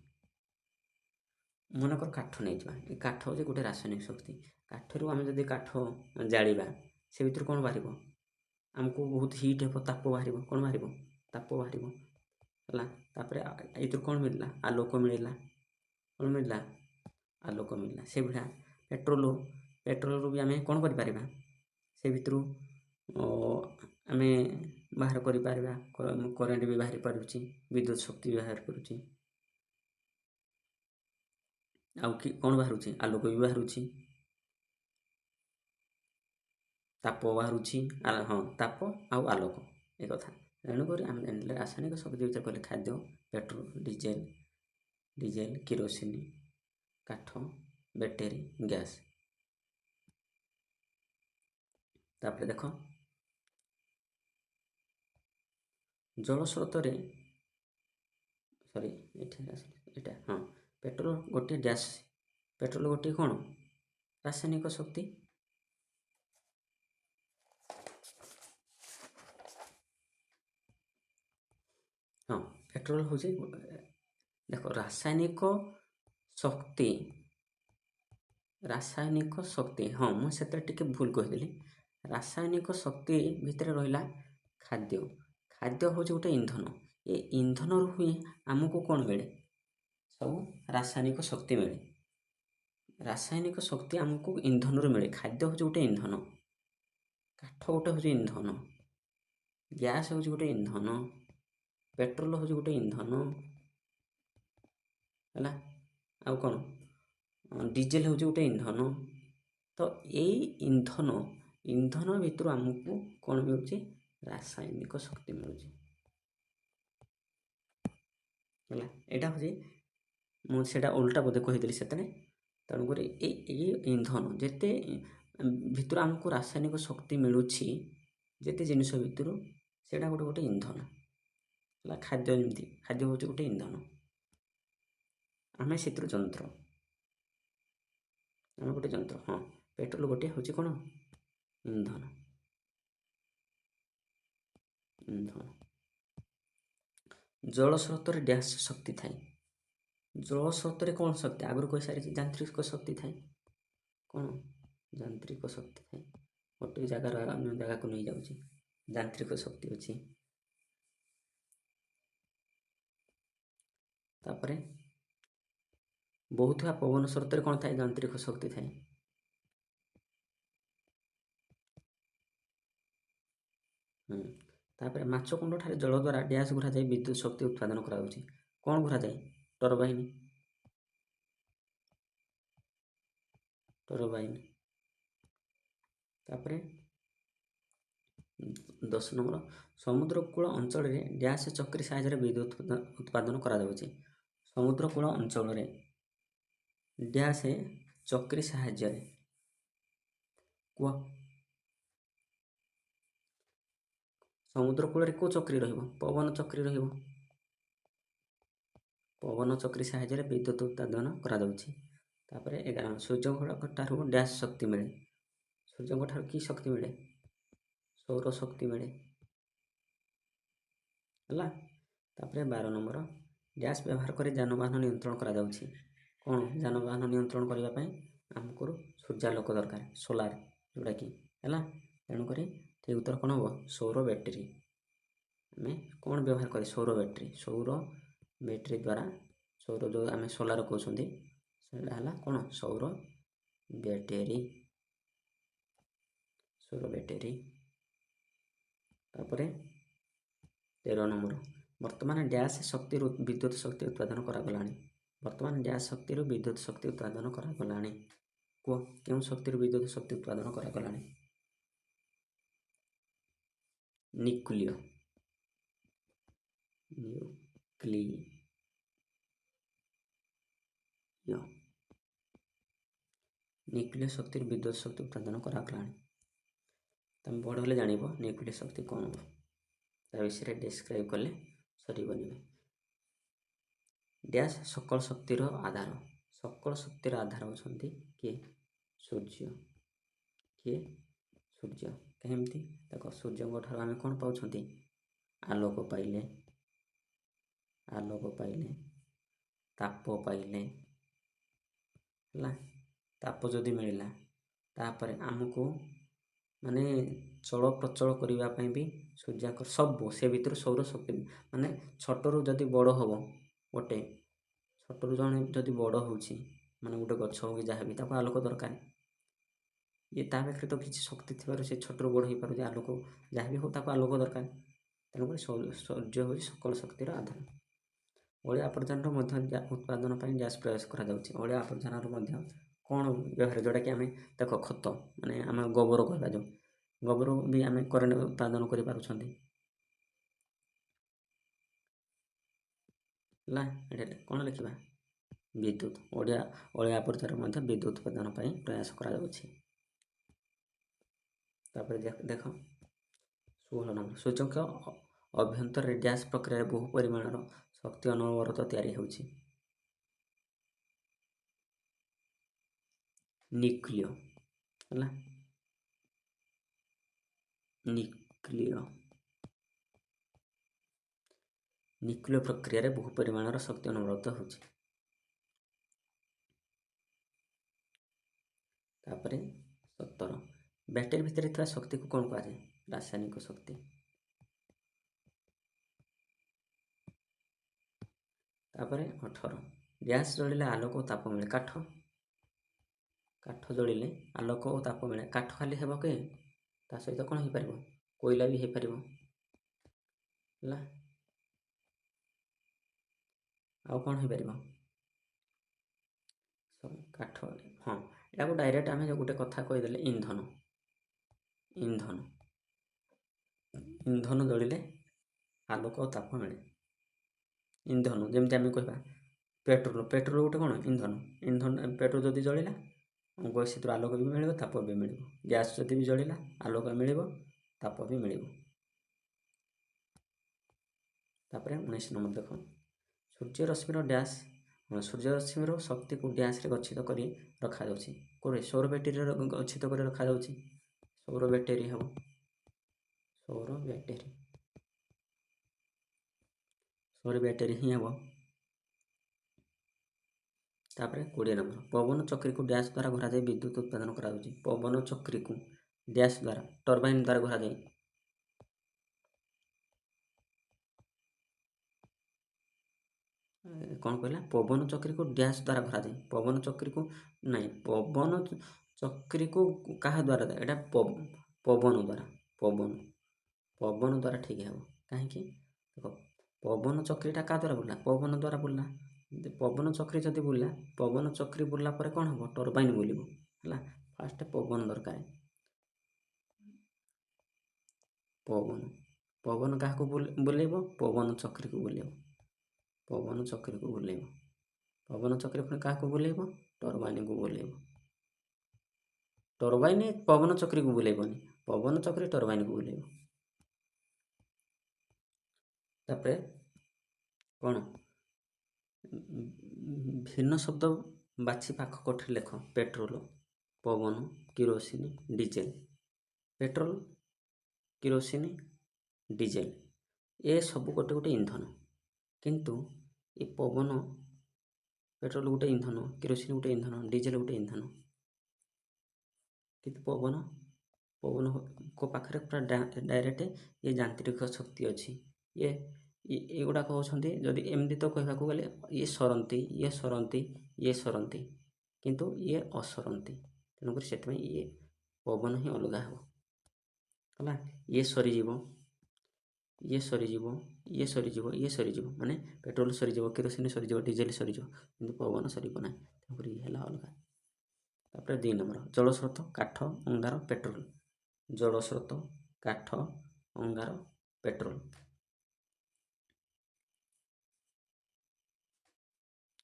ମନେକର କାଠ ନେଇଯିବା। ଏ କାଠ ହେଉଛି ଗୋଟେ ରାସାୟନିକ ଶକ୍ତି। କାଠରୁ ଆମେ ଯଦି କାଠ ଜାଳିବା ସେ ଭିତରୁ କ'ଣ ବାହାରିବ ଆମକୁ ବହୁତ ହିଟ୍ ହେବ ତାପ ବାହାରିବ କ'ଣ ବାହାରିବ ତାପ ବାହାରିବ ହେଲା। ତାପରେ ଏଇଥିରୁ କ'ଣ ମିଳିଲା ଆଲୋକ ମିଳିଲା କ'ଣ ମିଳିଲା ଆଲୋକ ମିଳିଲା। ସେଭଳିଆ ପେଟ୍ରୋଲରୁ ବି ଆମେ କ'ଣ କରିପାରିବା ସେ ଭିତରୁ ଆମେ ବାହାର କରିପାରିବା କରେଣ୍ଟ ବି ବାହାରି ପାରୁଛି ବିଦ୍ୟୁତ ଶକ୍ତି ବି ବାହାରି ପାରୁଛି। ଆଉ କ'ଣ ବାହାରୁଛି ଆଲୋକ ବି ବାହାରୁଛି ତାପ ବାହାରୁଛି ହଁ ତାପ ଆଉ ଆଲୋକ ଏ କଥା। ତେଣୁକରି ଆମେ ଜାଣିଲେ ରାସାୟନିକ ଶକ୍ତି ଭିତରେ କହିଲେ ଖାଦ୍ୟ ପେଟ୍ରୋଲ ଡିଜେଲ କିରୋସିନ କାଠ ବ୍ୟାଟେରୀ ଗ୍ୟାସ୍। ତାପରେ ଦେଖ ଜଳ ସ୍ରୋତରେ ଏଇଟା ହଁ ପେଟ୍ରୋଲ ଗୋଟିଏ କ'ଣ ରାସାୟନିକ ଶକ୍ତି। ହଁ ପେଟ୍ରୋଲ ହେଉଛି ଦେଖ ରାସାୟନିକ ଶକ୍ତି ହଁ ମୁଁ ସେଥିରେ ଟିକେ ଭୁଲ କହିଦେଲି। ରାସାୟନିକ ଶକ୍ତି ଭିତରେ ରହିଲା ଖାଦ୍ୟ ହେଉଛି ଗୋଟେ ଇନ୍ଧନ। ଏ ଇନ୍ଧନରୁ ହିଁ ଆମକୁ କ'ଣ ମିଳେ ସବୁ ରାସାୟନିକ ଶକ୍ତି ମିଳେ। ରାସାୟନିକ ଶକ୍ତି ଆମକୁ ଇନ୍ଧନରୁ ମିଳେ। ଖାଦ୍ୟ ହେଉଛି ଗୋଟେ ଇନ୍ଧନ କାଠ ଗୋଟେ ହେଉଛି ଇନ୍ଧନ ଗ୍ୟାସ୍ ହେଉଛି ଗୋଟେ ଇନ୍ଧନ ପେଟ୍ରୋଲ ହେଉଛି ଗୋଟେ ଇନ୍ଧନ ହେଲା। ଆଉ କ'ଣ ଡିଜେଲ ହେଉଛି ଗୋଟେ ଇନ୍ଧନ। ତ ଏଇ ଇନ୍ଧନ ଭିତରୁ ଆମକୁ କ'ଣ ମିଳୁଛି ରାସାୟନିକ ଶକ୍ତି ମିଳୁଛି ହେଲା। ଏଇଟା ହେଉଛି ମୁଁ ସେଇଟା ଓଲଟା ବୋଧେ କହିଦେଲି ସେତେବେଳେ। ତେଣୁକରି ଏଇ ଇନ୍ଧନ ଯେତେ ଭିତରୁ ଆମକୁ ରାସାୟନିକ ଶକ୍ତି ମିଳୁଛି ଯେତେ ଜିନିଷ ଭିତରୁ ସେଇଟା ଗୋଟେ ଇନ୍ଧନ ହେଲା। ଖାଦ୍ୟ ଯେମିତି ଖାଦ୍ୟ ହେଉଛି ଗୋଟେ ଇନ୍ଧନ ଆମେ ସେଥିରୁ ଯନ୍ତ୍ର ଆମେ ଗୋଟେ ଯନ୍ତ୍ର। ହଁ ପେଟ୍ରୋଲ ଗୋଟିଏ ହେଉଛି କ'ଣ ଇନ୍ଧନ। ଜଳ ସ୍ରୋତରେ ଡ୍ୟାସ୍ ଶକ୍ତି ଥାଏ। ଜଳ ସ୍ରୋତରେ କ'ଣ ଶକ୍ତି ଆଗରୁ କହିସାରିଛି, ଯାନ୍ତ୍ରିକ ଶକ୍ତି ଥାଏ। କ'ଣ ଯାନ୍ତ୍ରିକ ଶକ୍ତି ଥାଏ, ଗୋଟେ ଜାଗାରୁ ଅନ୍ୟ ଜାଗାକୁ ନେଇଯାଉଛି, ଯାନ୍ତ୍ରିକ ଶକ୍ତି ଅଛି। ତାପରେ ବହୁଥିବା ପବନ ସ୍ରୋତରେ କ'ଣ ଥାଏ, ଯାନ୍ତ୍ରିକ ଶକ୍ତି ଥାଏ। ତାପରେ ମାଛ କୁଣ୍ଡ ଠାରେ ଜଳ ଦ୍ୱାରା ଡ୍ୟାସ୍ ଘୁରାଯାଇ ବିଦ୍ୟୁତ୍ ଶକ୍ତି ଉତ୍ପାଦନ କରାଯାଉଛି। କ'ଣ ଘୁରାଯାଏ, ଟରବାଇନ୍। ତାପରେ 10 ନମ୍ବର, ସମୁଦ୍ର କୂଳ ଅଞ୍ଚଳରେ ଡ୍ୟାସ୍ ଚକ୍ରି ସାହାଯ୍ୟରେ ବିଦ୍ୟୁତ୍ ଉତ୍ପାଦନ କରାଯାଉଛି। ସମୁଦ୍ର କୂଳ ଅଞ୍ଚଳରେ ଡ୍ୟାସ୍ ଚକ୍ରି ସାହାଯ୍ୟରେ, କୁହ। ସମୁଦ୍ର କୂଳରେ କେଉଁ ଚକ୍ରି ରହିବ, ପବନ ଚକ୍ରି ରହିବ। ପବନ ଚକ୍ରି ସାହାଯ୍ୟରେ ବିଦ୍ୟୁତ୍ ଉତ୍ପାଦନ କରାଯାଉଛି। ତାପରେ 11, ସୂର୍ଯ୍ୟଙ୍କ ଠାରୁ ଡ୍ୟାସ୍ ଶକ୍ତି ମିଳେ। ସୂର୍ଯ୍ୟଙ୍କ ଠାରୁ କି ଶକ୍ତି ମିଳେ, ସୌର ଶକ୍ତି ମିଳେ, ହେଲା। ତାପରେ 12 ନମ୍ବର, ଡ୍ୟାସ୍ ବ୍ୟବହାର କରି ଯାନବାହନ ନିୟନ୍ତ୍ରଣ କରାଯାଉଛି। କ'ଣ ଯାନବାହନ ନିୟନ୍ତ୍ରଣ କରିବା ପାଇଁ ଆମକୁ ସୂର୍ଯ୍ୟାଲୋକ ଦରକାର, ସୋଲାର ଯେଉଁଟାକି, ହେଲା। ତେଣୁକରି ଠିକ୍ ଉତ୍ତର କ'ଣ ହେବ, ସୌର ବ୍ୟାଟେରୀ। ଆମେ କ'ଣ ବ୍ୟବହାର କରେ, ସୌର ବ୍ୟାଟେରୀ। ସୌର ବ୍ୟାଟେରୀ ଦ୍ୱାରା, ସୌର ଯେଉଁ ଆମେ ସୋଲାର କହୁଛନ୍ତି, ସେଇଟା ହେଲା କ'ଣ, ସୌର ବ୍ୟାଟେରୀ। ସୌର ବ୍ୟାଟେରୀ। ତାପରେ 13 ନମ୍ବର, ବର୍ତ୍ତମାନ ଡ୍ୟାସ୍ ଶକ୍ତିରୁ ବିଦ୍ୟୁତ୍ ଶକ୍ତି ଉତ୍ପାଦନ କରାଗଲାଣି। ବର୍ତ୍ତମାନ ଡ୍ୟାସ୍ ଶକ୍ତିରୁ ବିଦ୍ୟୁତ୍ ଶକ୍ତି ଉତ୍ପାଦନ କରାଗଲାଣି। କୁହ, କେଉଁ ଶକ୍ତିରୁ ବିଦ୍ୟୁତ୍ ଶକ୍ତି ଉତ୍ପାଦନ କରାଗଲାଣି? ନ୍ୟୁକ୍ଲିୟ ଶକ୍ତିରୁ ବିଦ୍ୟୁତ୍ ଶକ୍ତି ଉତ୍ପାଦନ କରାଗଲାଣି। ତମେ ବଡ଼ ହେଲେ ଜାଣିବ ନ୍ୟୁକ୍ଲିୟ ଶକ୍ତି କ'ଣ ହେବ, ତା ବିଷୟରେ ଡେସ୍କ୍ରାଇବ୍ କଲେ ସରିବନି। ଡ୍ୟାସ୍ ସକଳ ଶକ୍ତିର ଆଧାର। ସକଳ ଶକ୍ତିର ଆଧାର ହେଉଛନ୍ତି କିଏ, ସୂର୍ଯ୍ୟ। କିଏ, ସୂର୍ଯ୍ୟ। କେମିତି ଦେଖ, ସୂର୍ଯ୍ୟଙ୍କ ଠାରୁ ଆମେ କ'ଣ ପାଉଛନ୍ତି, ଆଲୋକ ପାଇଲେ, ତାପ ପାଇଲେ, ହେଲା। ତାପ ଯଦି ମିଳିଲା, ତାପରେ ଆମକୁ ମାନେ ଚଳପ୍ରଚଳ କରିବା ପାଇଁ ବି ସୂର୍ଯ୍ୟାଙ୍କ ସବୁ, ସେ ଭିତରୁ ସୌରଶକ୍ତି, ମାନେ ଛୋଟରୁ ଯଦି ବଡ଼ ହେବ, ଗୋଟେ ଛୋଟରୁ ଜଣେ ଯଦି ବଡ଼ ହେଉଛି, ମାନେ ଗୋଟେ ଗଛ ହେଉ କି ଯାହା ବି, ତାକୁ ଆଲୋକ ଦରକାର। ଇଏ ତା ପାଖରେ ତ କିଛି ଶକ୍ତି ଥିବାରୁ ସେ ଛୋଟରୁ ବଡ଼ ହୋଇପାରୁଛି, ଆଲୋକ ଯାହା ବି ହେଉ ତାକୁ ଆଲୋକ ଦରକାର। ତେଣୁକରି ସୂର୍ଯ୍ୟ ହେଉଛି ସକଳ ଶକ୍ତିର ଆଧାର। ଅଳିଆ ଆବର୍ଜନାର ମଧ୍ୟ ଉତ୍ପାଦନ ପାଇଁ ଗ୍ୟାସ୍ ପ୍ରୟାସ କରାଯାଉଛି। ଅଳିଆ ଆବର୍ଜନାର ମଧ୍ୟ କ'ଣ ବ୍ୟବହାର, ଯେଉଁଟାକି ଆମେ ଦେଖ, ଖତ, ମାନେ ଆମେ ଗୋବର କହିବା, ଯେଉଁ ଗୋବର ବି ଆମେ କରେଣ୍ଟ ଉତ୍ପାଦନ କରିପାରୁଛନ୍ତି, ହେଲା। ଏଠି କ'ଣ ଲେଖିବା, ବିଦ୍ୟୁତ୍। ଅଳିଆ ଆବର୍ଜନାର ମଧ୍ୟ ବିଦ୍ୟୁତ୍ ଉତ୍ପାଦନ ପାଇଁ ପ୍ରୟାସ କରାଯାଉଛି। ତାପରେ ଦେଖ 16 ନମ୍ବର, ସୂର୍ଯ୍ୟଙ୍କ ଅଭ୍ୟନ୍ତରରେ ଡ୍ୟାସ୍ ପ୍ରକ୍ରିୟାରେ ବହୁ ପରିମାଣର ଶକ୍ତି ଅନବରତ ତିଆରି ହେଉଛି। ନ୍ୟୁକ୍ଲିୟ, ହେଲା। ନ୍ୟୁକ୍ଲିୟ ପ୍ରକ୍ରିୟାରେ ବହୁ ପରିମାଣର ଶକ୍ତି ଅନବରତ ହେଉଛି। ତାପରେ 17, ବ୍ୟାଟେରୀ ଭିତରେ ଥିବା ଶକ୍ତିକୁ କ'ଣ କୁହାଯାଏ, ରାସାୟନିକ ଶକ୍ତି। ତାପରେ 18, ଗ୍ୟାସ୍ ଜଳିଲେ ଆଲୋକ ଓ ତାପ ମିଳେ। କାଠ ଜଳିଲେ ଆଲୋକ ଓ ତାପ ମିଳେ। କାଠ ଖାଲି ହେବ କି, ତା ସହିତ କ'ଣ ହେଇପାରିବ, କୋଇଲା ବି ହେଇପାରିବ, ହେଲା। ଆଉ କ'ଣ ହେଇପାରିବ, କାଠ, ହଁ। ଏହାକୁ ଡାଇରେକ୍ଟ ଆମେ ଗୋଟେ କଥା କହିଦେଲେ, ଇନ୍ଧନ ଜଳିଲେ ଆଲୋକ ଓ ତାପ ମିଳେ। ଇନ୍ଧନ ଯେମିତି ଆମେ କହିବା ପେଟ୍ରୋଲ ଗୋଟେ କ'ଣ, ଇନ୍ଧନ। ପେଟ୍ରୋଲ ଯଦି ଜଳିଲା ଆମକୁ ସେଥିରୁ ଆଲୋକ ବି ମିଳିବ, ତାପ ବି ମିଳିବ। ଗ୍ୟାସ୍ ଯଦି ବି ଜଳିଲା ଆଲୋକ ମିଳିବ, ତାପ ବି ମିଳିବ। ତାପରେ 19 ନମ୍ବର ଦେଖ, ସୂର୍ଯ୍ୟରଶ୍ମିର ଶକ୍ତିକୁ ଡ୍ୟାସ୍ରେ ଗଚ୍ଛିତ କରି ରଖାଯାଉଛି। କେଉଁଠି, ସୌର ବ୍ୟାଟେରୀରେ ଗଚ୍ଛିତ କରି ରଖାଯାଉଛି। ସୌର ବ୍ୟାଟେରୀ ହେବ, ସୌର सौर बैटेरी ही हे। तापर 20 नंबर पवन चक्री को डैश द्वारा घुरा जाए विद्युत उत्पादन करा पवन चक्री को डैश द्वारा टर्बाइन द्वारा घुरा जाए कौन कहला पवन चक्री को डैश द्वारा घुरा जाए पवन चक्री को नहीं पवन चक्री को क्या द्वारा एटा पवन द्वारा पवन द्वारा ठीक है कहीं देख पवन चक्रीटा क्या द्वारा बुला पवन द्वारा बुला पवन चक्री जदि बुला पवन चक्री बुला पर कौन हम टर्बाइन बुलू है फास्ट पवन दरकार पवन पवन क्या बुलेब पवन चक्री को बुलेब पवन चक्री को बुलेब पवन चक्री पुणी क्या बुलेब टर्बाइन को बुलेब टर्बाइन पवन चक्री को बुलेबनी पवन चक्री टर्बाइन को बुलेब तापर कौन भिन्न शब्द बाछी पाख कोठरी लेख पेट्रोल पवन kerosene diesel petrol kerosene diesel ये सब गोटे गोटे इंधन किंतु ये पवन पेट्रोल गोटे इंधन किरोसिन गोटे इंधन डीजेल गोटे इंधन किंतु पवन पवन को पाखरे पूरा डायरेक्ट ये यांत्रिक शक्ति अच्छी ये ये गुड़ाक होती जदि एमती तो कहवाक गले ये सरती किंतु ये असरती तेणुक से ये पवन ही अलग है ये सरीज ये सरीज ये सरीज ये सरीज माने पेट्रोल सरीज किरोसिन सरीज डीजेल सरीज कि पवन सर ना तेणुक ये अलग तापर 2 नंबर जलस्रोत काठ अंगार पेट्रोल जलस्रोत काठ अंगार पेट्रोल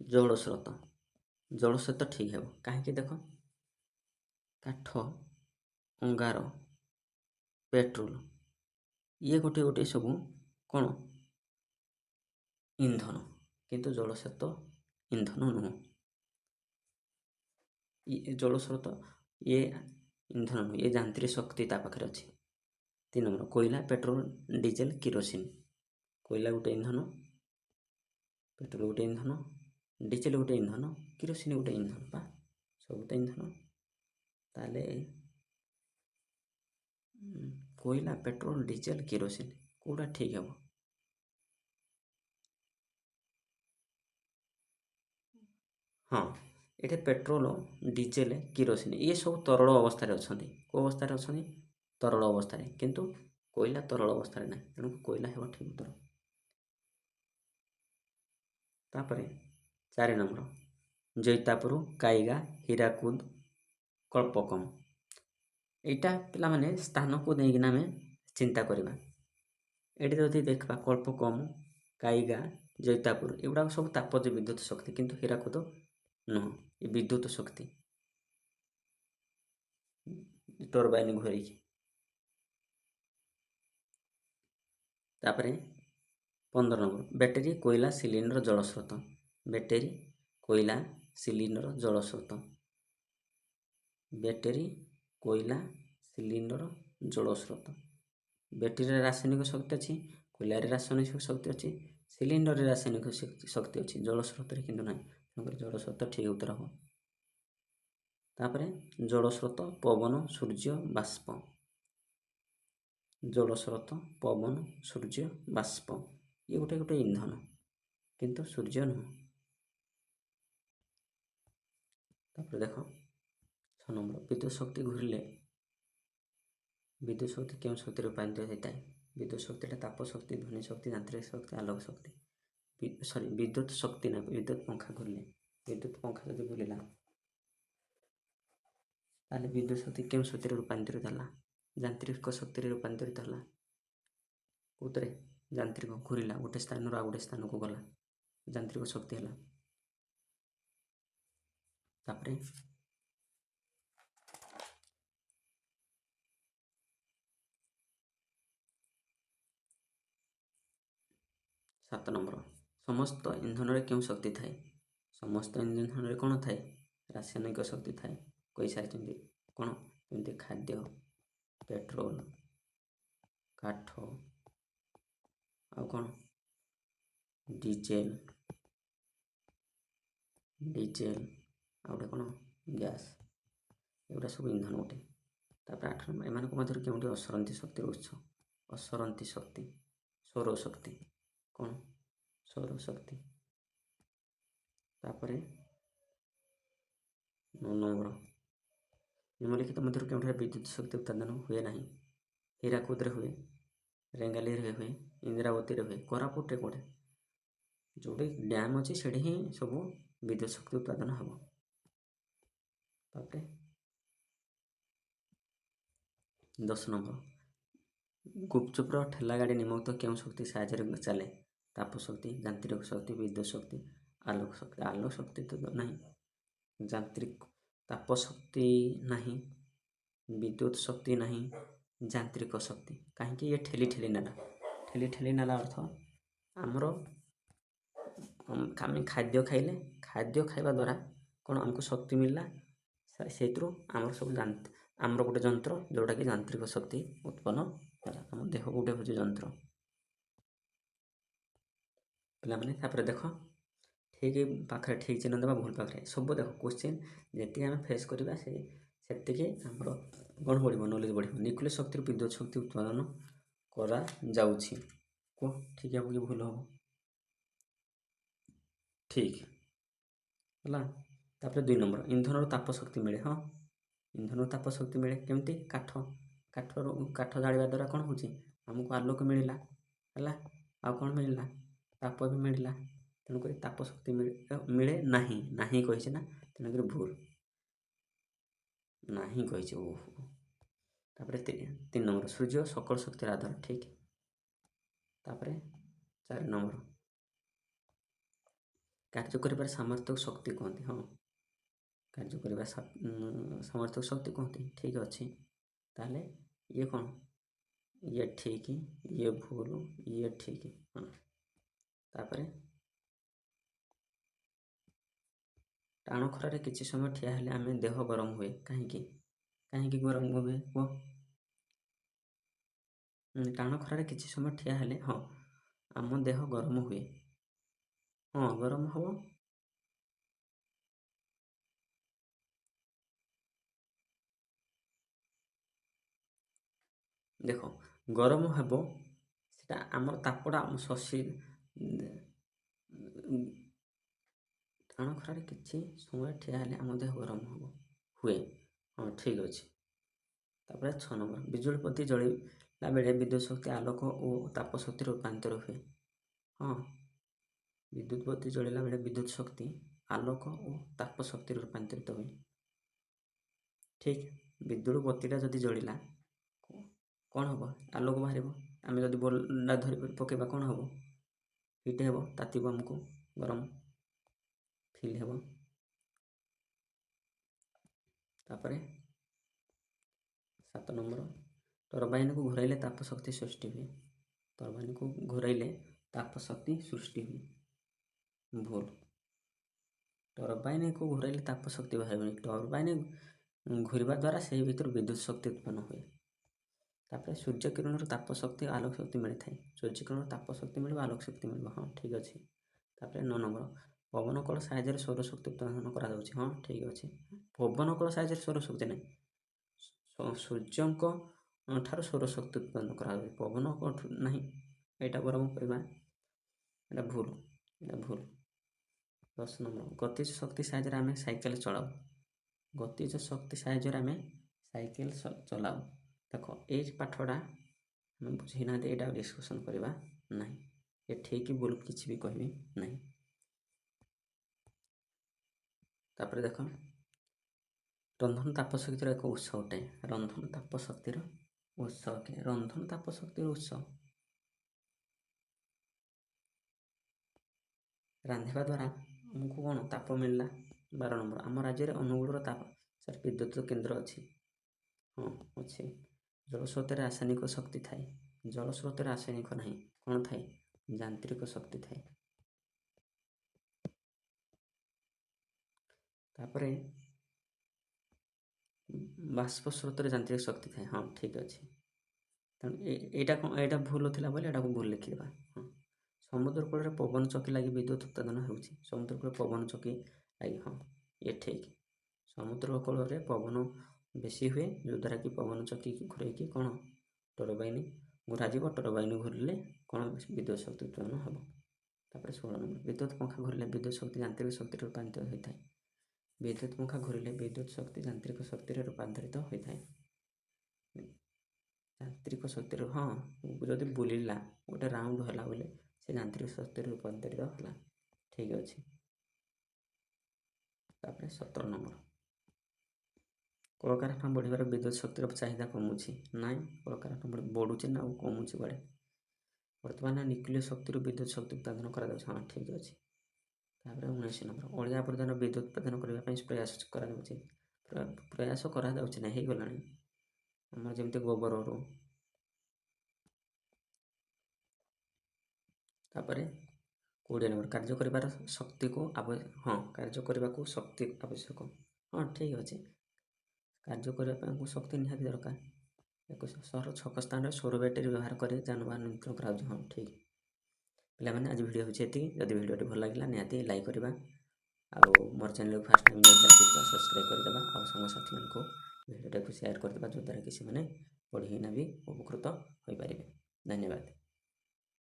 जलस्रोत ठीक है कहीं देख काठ अंगार पेट्रोल ये गोटे गोटे सब कौन इंधन किंतु जलस्रोत इंधन नुह जलस्रोत ये इंधन नुह ये यांत्रिक शक्ति ता पाखे अच्छी 3 नंबर कोयला पेट्रोल डीजेल किरोसिन कोयला गोटे इंधन पेट्रोल गोटे इंधन डीजेल गोटे इंधन किरोसिन गोटे इंधन पा सब तो इंधन ताले कोयला पेट्रोल डीजेल किरोसिन कौटा ठीक है हाँ ये पेट्रोल डीजेल किरोसिन ये सब तरल अवस्था अच्छा कौ अवस्था अच्छा तरल अवस्था किंतु कोयला तरल अवस्था ना तेणु कोयला है ठीक उत्तर तापर 4 नंबर जैतापुर काइगा हीराकुद कल्पकम यहाँ पिला माने स्थान को देकिना आम चिंता करवा ये जदि देखा कल्पकम काइगा जैतापुर एगुड़ा सब तापज विद्युत शक्ति किंतु हीराकुद नुह ये विद्युत शक्ति टर्बाइन घोरी तापर 15 नंबर बैटेरी कोयला सिलिंडर जलस्रोत बैटेरी कोयला सिलिंडर जलस्रोत बैटेरी कोयला सिलिंडर जलस्रोत बैटेरी रासायनिक शक्ति अच्छी कोयलार रासायनिक शक्ति अच्छी सिलिंडर रासायनिक शक्ति अच्छी जलस्रोत किंतु ना जलस्रोत ठीक उत्तर हम तापर जलस्रोत पवन सूर्य बाष्प जलस्रोत पवन सूर्य बाष्प ये गोटे गोटे इंधन किंतु सूर्य नुह तापर देख 6 नंबर विद्युत शक्ति घूरिले विद्युत शक्ति क्यों शक्ति रूपांतरित होता है विद्युत शक्ति ताप शक्ति ध्वनि शक्ति यांत्रिक शक्ति आलोक शक्ति सॉरी विद्युत शक्ति ना विद्युत पंखा घूरिले विद्युत पंखा जब घूरला ताले विद्युत शक्ति क्यों शक्ति रूपांतरित है यांत्रिक शक्ति रूपांतरित है कौतरे यांत्रिक घूरला गोटे स्थान आ गोटे स्थान को गला यांत्रिक शक्ति है तापर 7 नंबर समस्त इंधन रे क्यों शक्ति थाए समस्त इंधन रे कौन थाए रासायनिक शक्ति थाए कई सारी कौन जमी खाद्य पेट्रोल काठ आ कौन ଡିଜେଲ ଆଉ ଗୋଟେ କ'ଣ ଗ୍ୟାସ୍, ଏଗୁଡ଼ା ସବୁ ଇନ୍ଧନ ଗୋଟେ। ତାପରେ 8 ନମ୍ବର, ଏମାନଙ୍କ ମଧ୍ୟରୁ କେଉଁଟି ଅସରନ୍ତି ଶକ୍ତିର ଉତ୍ସ? ଅସରନ୍ତି ଶକ୍ତି, ସୌରଶକ୍ତି। କ'ଣ? ସୌରଶକ୍ତି। ତାପରେ 9 ନମ୍ବର, ନିମ୍ନଲିଖିତ ମଧ୍ୟରୁ କେଉଁଠାରେ ବିଦ୍ୟୁତ ଶକ୍ତି ଉତ୍ପାଦନ ହୁଏ ନାହିଁ? ହୀରାକୁଦରେ ହୁଏ, ରେଙ୍ଗାଲିରେ ହୁଏ, ଇନ୍ଦ୍ରାବତୀରେ ହୁଏ, କୋରାପୁଟରେ କୋଉଠି? ଯେଉଁଠି ଡ୍ୟାମ୍ ଅଛି ସେଠି ହିଁ ସବୁ ବିଦ୍ୟୁତ ଶକ୍ତି ଉତ୍ପାଦନ ହେବ। ତାପରେ 10 ନମ୍ବର, ଗୁପଚୁପ୍ର ଠେଲା ଗାଡ଼ି ନିମକ୍ତ କେଉଁ ଶକ୍ତି ସାହାଯ୍ୟରେ ଚାଲେ? ତାପ ଶକ୍ତି, ଯାନ୍ତ୍ରିକ ଶକ୍ତି, ବିଦ୍ୟୁତ ଶକ୍ତି, ଆଲୋକ ଶକ୍ତି। ଆଲୋକ ଶକ୍ତି ତ ନାହିଁ, ଯାନ୍ତ୍ରିକ ତାପ ଶକ୍ତି ନାହିଁ, ବିଦ୍ୟୁତ ଶକ୍ତି ନାହିଁ, ଯାନ୍ତ୍ରିକ ଶକ୍ତି। କାହିଁକି? ଇଏ ଠେଲି ନେଲା ଅର୍ଥ ଆମର ଆମେ ଖାଦ୍ୟ ଖାଇଲେ, ଖାଦ୍ୟ ଖାଇବା ଦ୍ୱାରା କ'ଣ ଆମକୁ ଶକ୍ତି ମିଳିଲା, ସେଇଥିରୁ ଆମର ସବୁ ଆମର ଗୋଟେ ଯନ୍ତ୍ର ଯେଉଁଟାକି ଯାନ୍ତ୍ରିକ ଶକ୍ତି ଉତ୍ପନ୍ନ ହେଲା। ଆମ ଦେହ ଗୋଟେ ହେଉଛି ଯନ୍ତ୍ର ପିଲାମାନେ। ତାପରେ ଦେଖ, ଠିକ୍ ପାଖରେ ଠିକ୍ ଚିହ୍ନ ଦେବା, ଭୁଲ ପାଖରେ ସବୁ ଦେଖ। କୋଶ୍ଚିନ୍ ଯେତିକି ଆମେ ଫେସ୍ କରିବା ସେତିକି ଆମର କ'ଣ ବଢ଼ିବ, ନଲେଜ ବଢ଼ିବ। ନ୍ୟୁକ୍ଲିୟସ୍ ଶକ୍ତିରୁ ବିଦ୍ୟୁତ ଶକ୍ତି ଉତ୍ପାଦନ କରାଯାଉଛି। କୁହ ଠିକ୍ ହେବ କି ଭୁଲ ହେବ? ଠିକ୍ ହେଲା। ତାପରେ 2 ନମ୍ବର, ଇନ୍ଧନରୁ ତାପ ଶକ୍ତି ମିଳେ। ହଁ, ଇନ୍ଧନରୁ ତାପ ଶକ୍ତି ମିଳେ। କେମିତି? କାଠ ଜାଳିବା ଦ୍ୱାରା କ'ଣ ହେଉଛି, ଆମକୁ ଆଲୋକ ମିଳିଲା ହେଲା। ଆଉ କ'ଣ ମିଳିଲା? ତାପ ବି ମିଳିଲା। ତେଣୁକରି ତାପ ଶକ୍ତି ମିଳେ ନାହିଁ କହିଛି ନା, ତେଣୁକରି ଭୁଲ, ନାହିଁ କହିଛି। ଓହୋ। ତାପରେ 3 ନମ୍ବର, ସୂର୍ଯ୍ୟ ସକଳ ଶକ୍ତିର ଆଧାର। ଠିକ୍। ତାପରେ 4 ନମ୍ବର, କାର୍ଯ୍ୟ କରିବାର ସାମର୍ଥ୍ୟକୁ ଶକ୍ତି କୁହନ୍ତି। ହଁ, କାର୍ଯ୍ୟ କରିବା ସାମର୍ଥ୍ୟକୁ ଶକ୍ତି କୁହନ୍ତି। ଠିକ୍ ଅଛି। ତାହେଲେ ଇଏ କ'ଣ? ଇଏ ଠିକ୍, ଇଏ ଭୁଲ, ଇଏ ଠିକ୍। ହଁ। ତାପରେ ଟାଣ ଖରାରେ କିଛି ସମୟ ଠିଆ ହେଲେ ଆମେ ଦେହ ଗରମ ହୁଏ। କାହିଁକି ଗରମ ହୁଏ କୁହ? ଟାଣ ଖରାରେ କିଛି ସମୟ ଠିଆ ହେଲେ ହଁ ଆମ ଦେହ ଗରମ ହୁଏ। ହଁ, ଗରମ ହେବ। ଦେଖ, ଗରମ ହେବ, ସେଟା ଆମର ତାପଟା ଟାଣ ଖରାରେ କିଛି ସମୟ ଠିଆ ହେଲେ ଆମ ଦେହ ଗରମ ହୁଏ। ହଁ, ଠିକ୍ ଅଛି। ତାପରେ 6 ନମ୍ବର, ବିଜୁଳି ବତୀ ଜଳିଲା ବେଳେ ବିଦ୍ୟୁତ ଶକ୍ତି ଆଲୋକ ଓ ତାପ ଶକ୍ତି ରୂପାନ୍ତର ହୁଏ। ହଁ, ବିଦ୍ୟୁତ ବତୀ ଜଳିଲା ବେଳେ ବିଦ୍ୟୁତ ଶକ୍ତି ଆଲୋକ ଓ ତାପ ଶକ୍ତି ରୂପାନ୍ତରିତ ହୁଏ। ଠିକ୍। ବିଦ୍ୟୁତ ବତୀଟା ଯଦି ଜଳିଲା କ'ଣ ହେବ? ଆଲୋକ ବାହାରିବ। ଆମେ ଯଦି ବଲ୍ବଟା ଧରି ପକାଇବା କ'ଣ ହେବ? ହିଟ୍ ହେବ, ତାତିବ, ଆମକୁ ଗରମ ଫିଲ୍ ହେବ। ତାପରେ 7 ନମ୍ବର, ଟରବାଇନକୁ ଘୁରାଇଲେ ତାପ ଶକ୍ତି ସୃଷ୍ଟି ହୁଏ। ଟରବାଇନକୁ ଘୁରାଇଲେ ତାପ ଶକ୍ତି ସୃଷ୍ଟି ହୁଏ। ଭୁଲ। ଟରବାଇନକୁ ଘୁରାଇଲେ ତାପ ଶକ୍ତି ବାହାରିବନି। ଟରବାଇନ ଘୁରିବା ଦ୍ୱାରା ସେହି ଭିତରୁ ବିଦ୍ୟୁତ ଶକ୍ତି ଉତ୍ପନ୍ନ ହୁଏ। ତାପରେ ସୂର୍ଯ୍ୟ କିରଣରୁ ତାପ ଶକ୍ତି ଓ ଆଲୋକ ଶକ୍ତି ମିଳିଥାଏ। ସୂର୍ଯ୍ୟ କିରଣରୁ ତାପ ଶକ୍ତି ମିଳିବ, ଆଲୋକ ଶକ୍ତି ମିଳିବ। ହଁ, ଠିକ୍ ଅଛି। ତାପରେ 9 ନମ୍ବର, ପବନ କଳ ସାହାଯ୍ୟରେ ସୌରଶକ୍ତି ଉତ୍ପାଦନ କରାଯାଉଛି। ହଁ, ଠିକ୍ ଅଛି। ପବନ କଳ ସାହାଯ୍ୟରେ ସୌରଶକ୍ତି ନାହିଁ, ସୂର୍ଯ୍ୟଙ୍କ ଠାରୁ ସୌରଶକ୍ତି ଉତ୍ପାଦନ କରାଯାଉଛି। ପବନ କଳଠୁ ନାହିଁ, ଏଇଟା ବରଂ କରିବା, ଏଇଟା ଭୁଲ। 10 ନମ୍ବର, ଗତିଜ ଶକ୍ତି ସାହାଯ୍ୟରେ ଆମେ ସାଇକେଲ ଚଳାଉ। ଗତିଜ ଶକ୍ତି ସାହାଯ୍ୟରେ ଆମେ ସାଇକେଲ ଚଲାଉ। ଦେଖ, ଏଇ ପାଠଟା ଆମେ ବୁଝିନାହାନ୍ତି, ଏଇଟା ଡିସ୍କସନ୍ କରିବା ନାହିଁ। ଏ ଠିକ୍ ଭୁଲ କିଛି ବି କହିବି ନାହିଁ। ତାପରେ ଦେଖ, ରନ୍ଧନ ତାପ ଶକ୍ତିର ଏକ ଉତ୍ସ ଅଟେ। ରନ୍ଧନ ତାପ ଶକ୍ତିର ଉତ୍ସ ଅଟେ। ରନ୍ଧନ ତାପ ଶକ୍ତିର ଉତ୍ସ, ରାନ୍ଧିବା ଦ୍ୱାରା ଆମକୁ କ'ଣ ତାପ ମିଳିଲା। 12 ନମ୍ବର, ଆମ ରାଜ୍ୟରେ ଅନୁଗୁଳର ବିଦ୍ୟୁତ କେନ୍ଦ୍ର ଅଛି। ହଁ, ଅଛି। ଜଳସ୍ରୋତରେ ରାସାୟନିକ ଶକ୍ତି ଥାଏ। ଜଳସ୍ରୋତରେ ରାସାୟନିକ ନାହିଁ, କ'ଣ ଥାଏ? ଯାନ୍ତ୍ରିକ ଶକ୍ତି ଥାଏ। ତାପରେ ବାଷ୍ପ ସ୍ରୋତରେ ଯାନ୍ତ୍ରିକ ଶକ୍ତି ଥାଏ। ହଁ, ଠିକ୍ ଅଛି। ତେଣୁ ଏଇଟା ଭୁଲ ଥିଲା ବୋଲି ଏଟାକୁ ଭୁଲ ଲେଖିଦେବା। ହଁ, ସମୁଦ୍ର କୂଳରେ ପବନ ଚକି ଲାଗି ବିଦ୍ୟୁତ୍ ଉତ୍ପାଦନ ହେଉଛି। ସମୁଦ୍ର କୂଳରେ ପବନ ଚକି ଲାଗି, ହଁ ଇଏ ଠିକ୍। ସମୁଦ୍ର କୂଳରେ ପବନ ବେଶୀ ହୁଏ, ଯଦ୍ୱାରା କି ପବନ ଚକିକି ଘୁରେଇକି କ'ଣ ଟରବାଇନ୍ ଘୁରାଯିବ। ଟରବାଇନ୍ ଘୁରିଲେ କ'ଣ ବିଦ୍ୟୁତ୍ ଶକ୍ତି ଉତ୍ପାଦନ ହେବ। ତାପରେ 16 ନମ୍ବର, ବିଦ୍ୟୁତ୍ ପଙ୍ଖା ଘୁରିଲେ ବିଦ୍ୟୁତ୍ ଶକ୍ତି ଯାନ୍ତ୍ରିକ ଶକ୍ତିରେ ରୂପାନ୍ତରିତ ହୋଇଥାଏ। ବିଦ୍ୟୁତ୍ ପଙ୍ଖା ଘୁରିଲେ ବିଦ୍ୟୁତ୍ ଶକ୍ତି ଯାନ୍ତ୍ରିକ ଶକ୍ତିରେ ରୂପାନ୍ତରିତ ହୋଇଥାଏ। ଯାନ୍ତ୍ରିକ ଶକ୍ତିରେ, ହଁ ଯଦି ବୁଲିଲା ଗୋଟେ ରାଉଣ୍ଡ ହେଲା ବୋଲେ ସେ ଯାନ୍ତ୍ରିକ ଶକ୍ତିରେ ରୂପାନ୍ତରିତ ହେଲା। ଠିକ୍ ଅଛି। ତାପରେ 17 ନମ୍ବର, କଳକାରଖାନା ବଢ଼ିବାରେ ବିଦ୍ୟୁତ୍ ଶକ୍ତିର ଚାହିଦା କମୁଛି। ନାଇଁ, କଳକାରଖାନା ବଢ଼ୁଛି ନା ଆଉ କମୁଛି କୁଆଡ଼େ। ବର୍ତ୍ତମାନ ନ୍ୟୁକ୍ଲିୟ ଶକ୍ତିରୁ ବିଦ୍ୟୁତ୍ ଶକ୍ତି ଉତ୍ପାଦନ କରାଯାଉଛି। ହଁ ଠିକ୍ ଅଛି। ତାପରେ 19 ନମ୍ବର, ଅଳିଆ ଆବର୍ଜନା ବିଦ୍ୟୁତ୍ ଉତ୍ପାଦନ କରିବା ପାଇଁ ପ୍ରୟାସ କରାଯାଉଛି। ପ୍ରୟାସ କରାଯାଉଛି ନା, ହେଇଗଲାଣି। ଆମର ଯେମିତି ଗୋବରରୁ। ତାପରେ 20 ନମ୍ବର, କାର୍ଯ୍ୟ କରିବାର ଶକ୍ତିକୁ ହଁ କାର୍ଯ୍ୟ କରିବାକୁ ଶକ୍ତି ଆବଶ୍ୟକ। ହଁ ଠିକ୍ ଅଛି, କାର୍ଯ୍ୟ କରିବା ପାଇଁ ଶକ୍ତି ନିହାତି ଦରକାର। 21, ସହର ଛକ ସ୍ଥାନରେ ସୌର ବ୍ୟାଟେରୀ ବ୍ୟବହାର କରି ଯାନବାହନ ନିୟନ୍ତ୍ରଣ କରାଯାଉଛି। ହଁ ଠିକ୍। ପିଲାମାନେ ଆଜି ଭିଡ଼ିଓ ହେଉଛି ଏତିକି। ଯଦି ଭିଡ଼ିଓଟି ଭଲ ଲାଗିଲା ନିହାତି ଲାଇକ୍ କରିବା, ଆଉ ମୋର ଚ୍ୟାନେଲକୁ ଫାର୍ଷ୍ଟ ଟାଇମ୍ ଦେଖିଥିବା ସବସ୍କ୍ରାଇବ୍ କରିଦେବା, ଆଉ ସାଙ୍ଗସାଥିମାନଙ୍କୁ ଭିଡ଼ିଓଟାକୁ ସେୟାର କରିଦେବା, ଯଦ୍ୱାରା କି ସେମାନେ ପଢ଼ିକିନା ବି ଉପକୃତ ହୋଇପାରିବେ। ଧନ୍ୟବାଦ।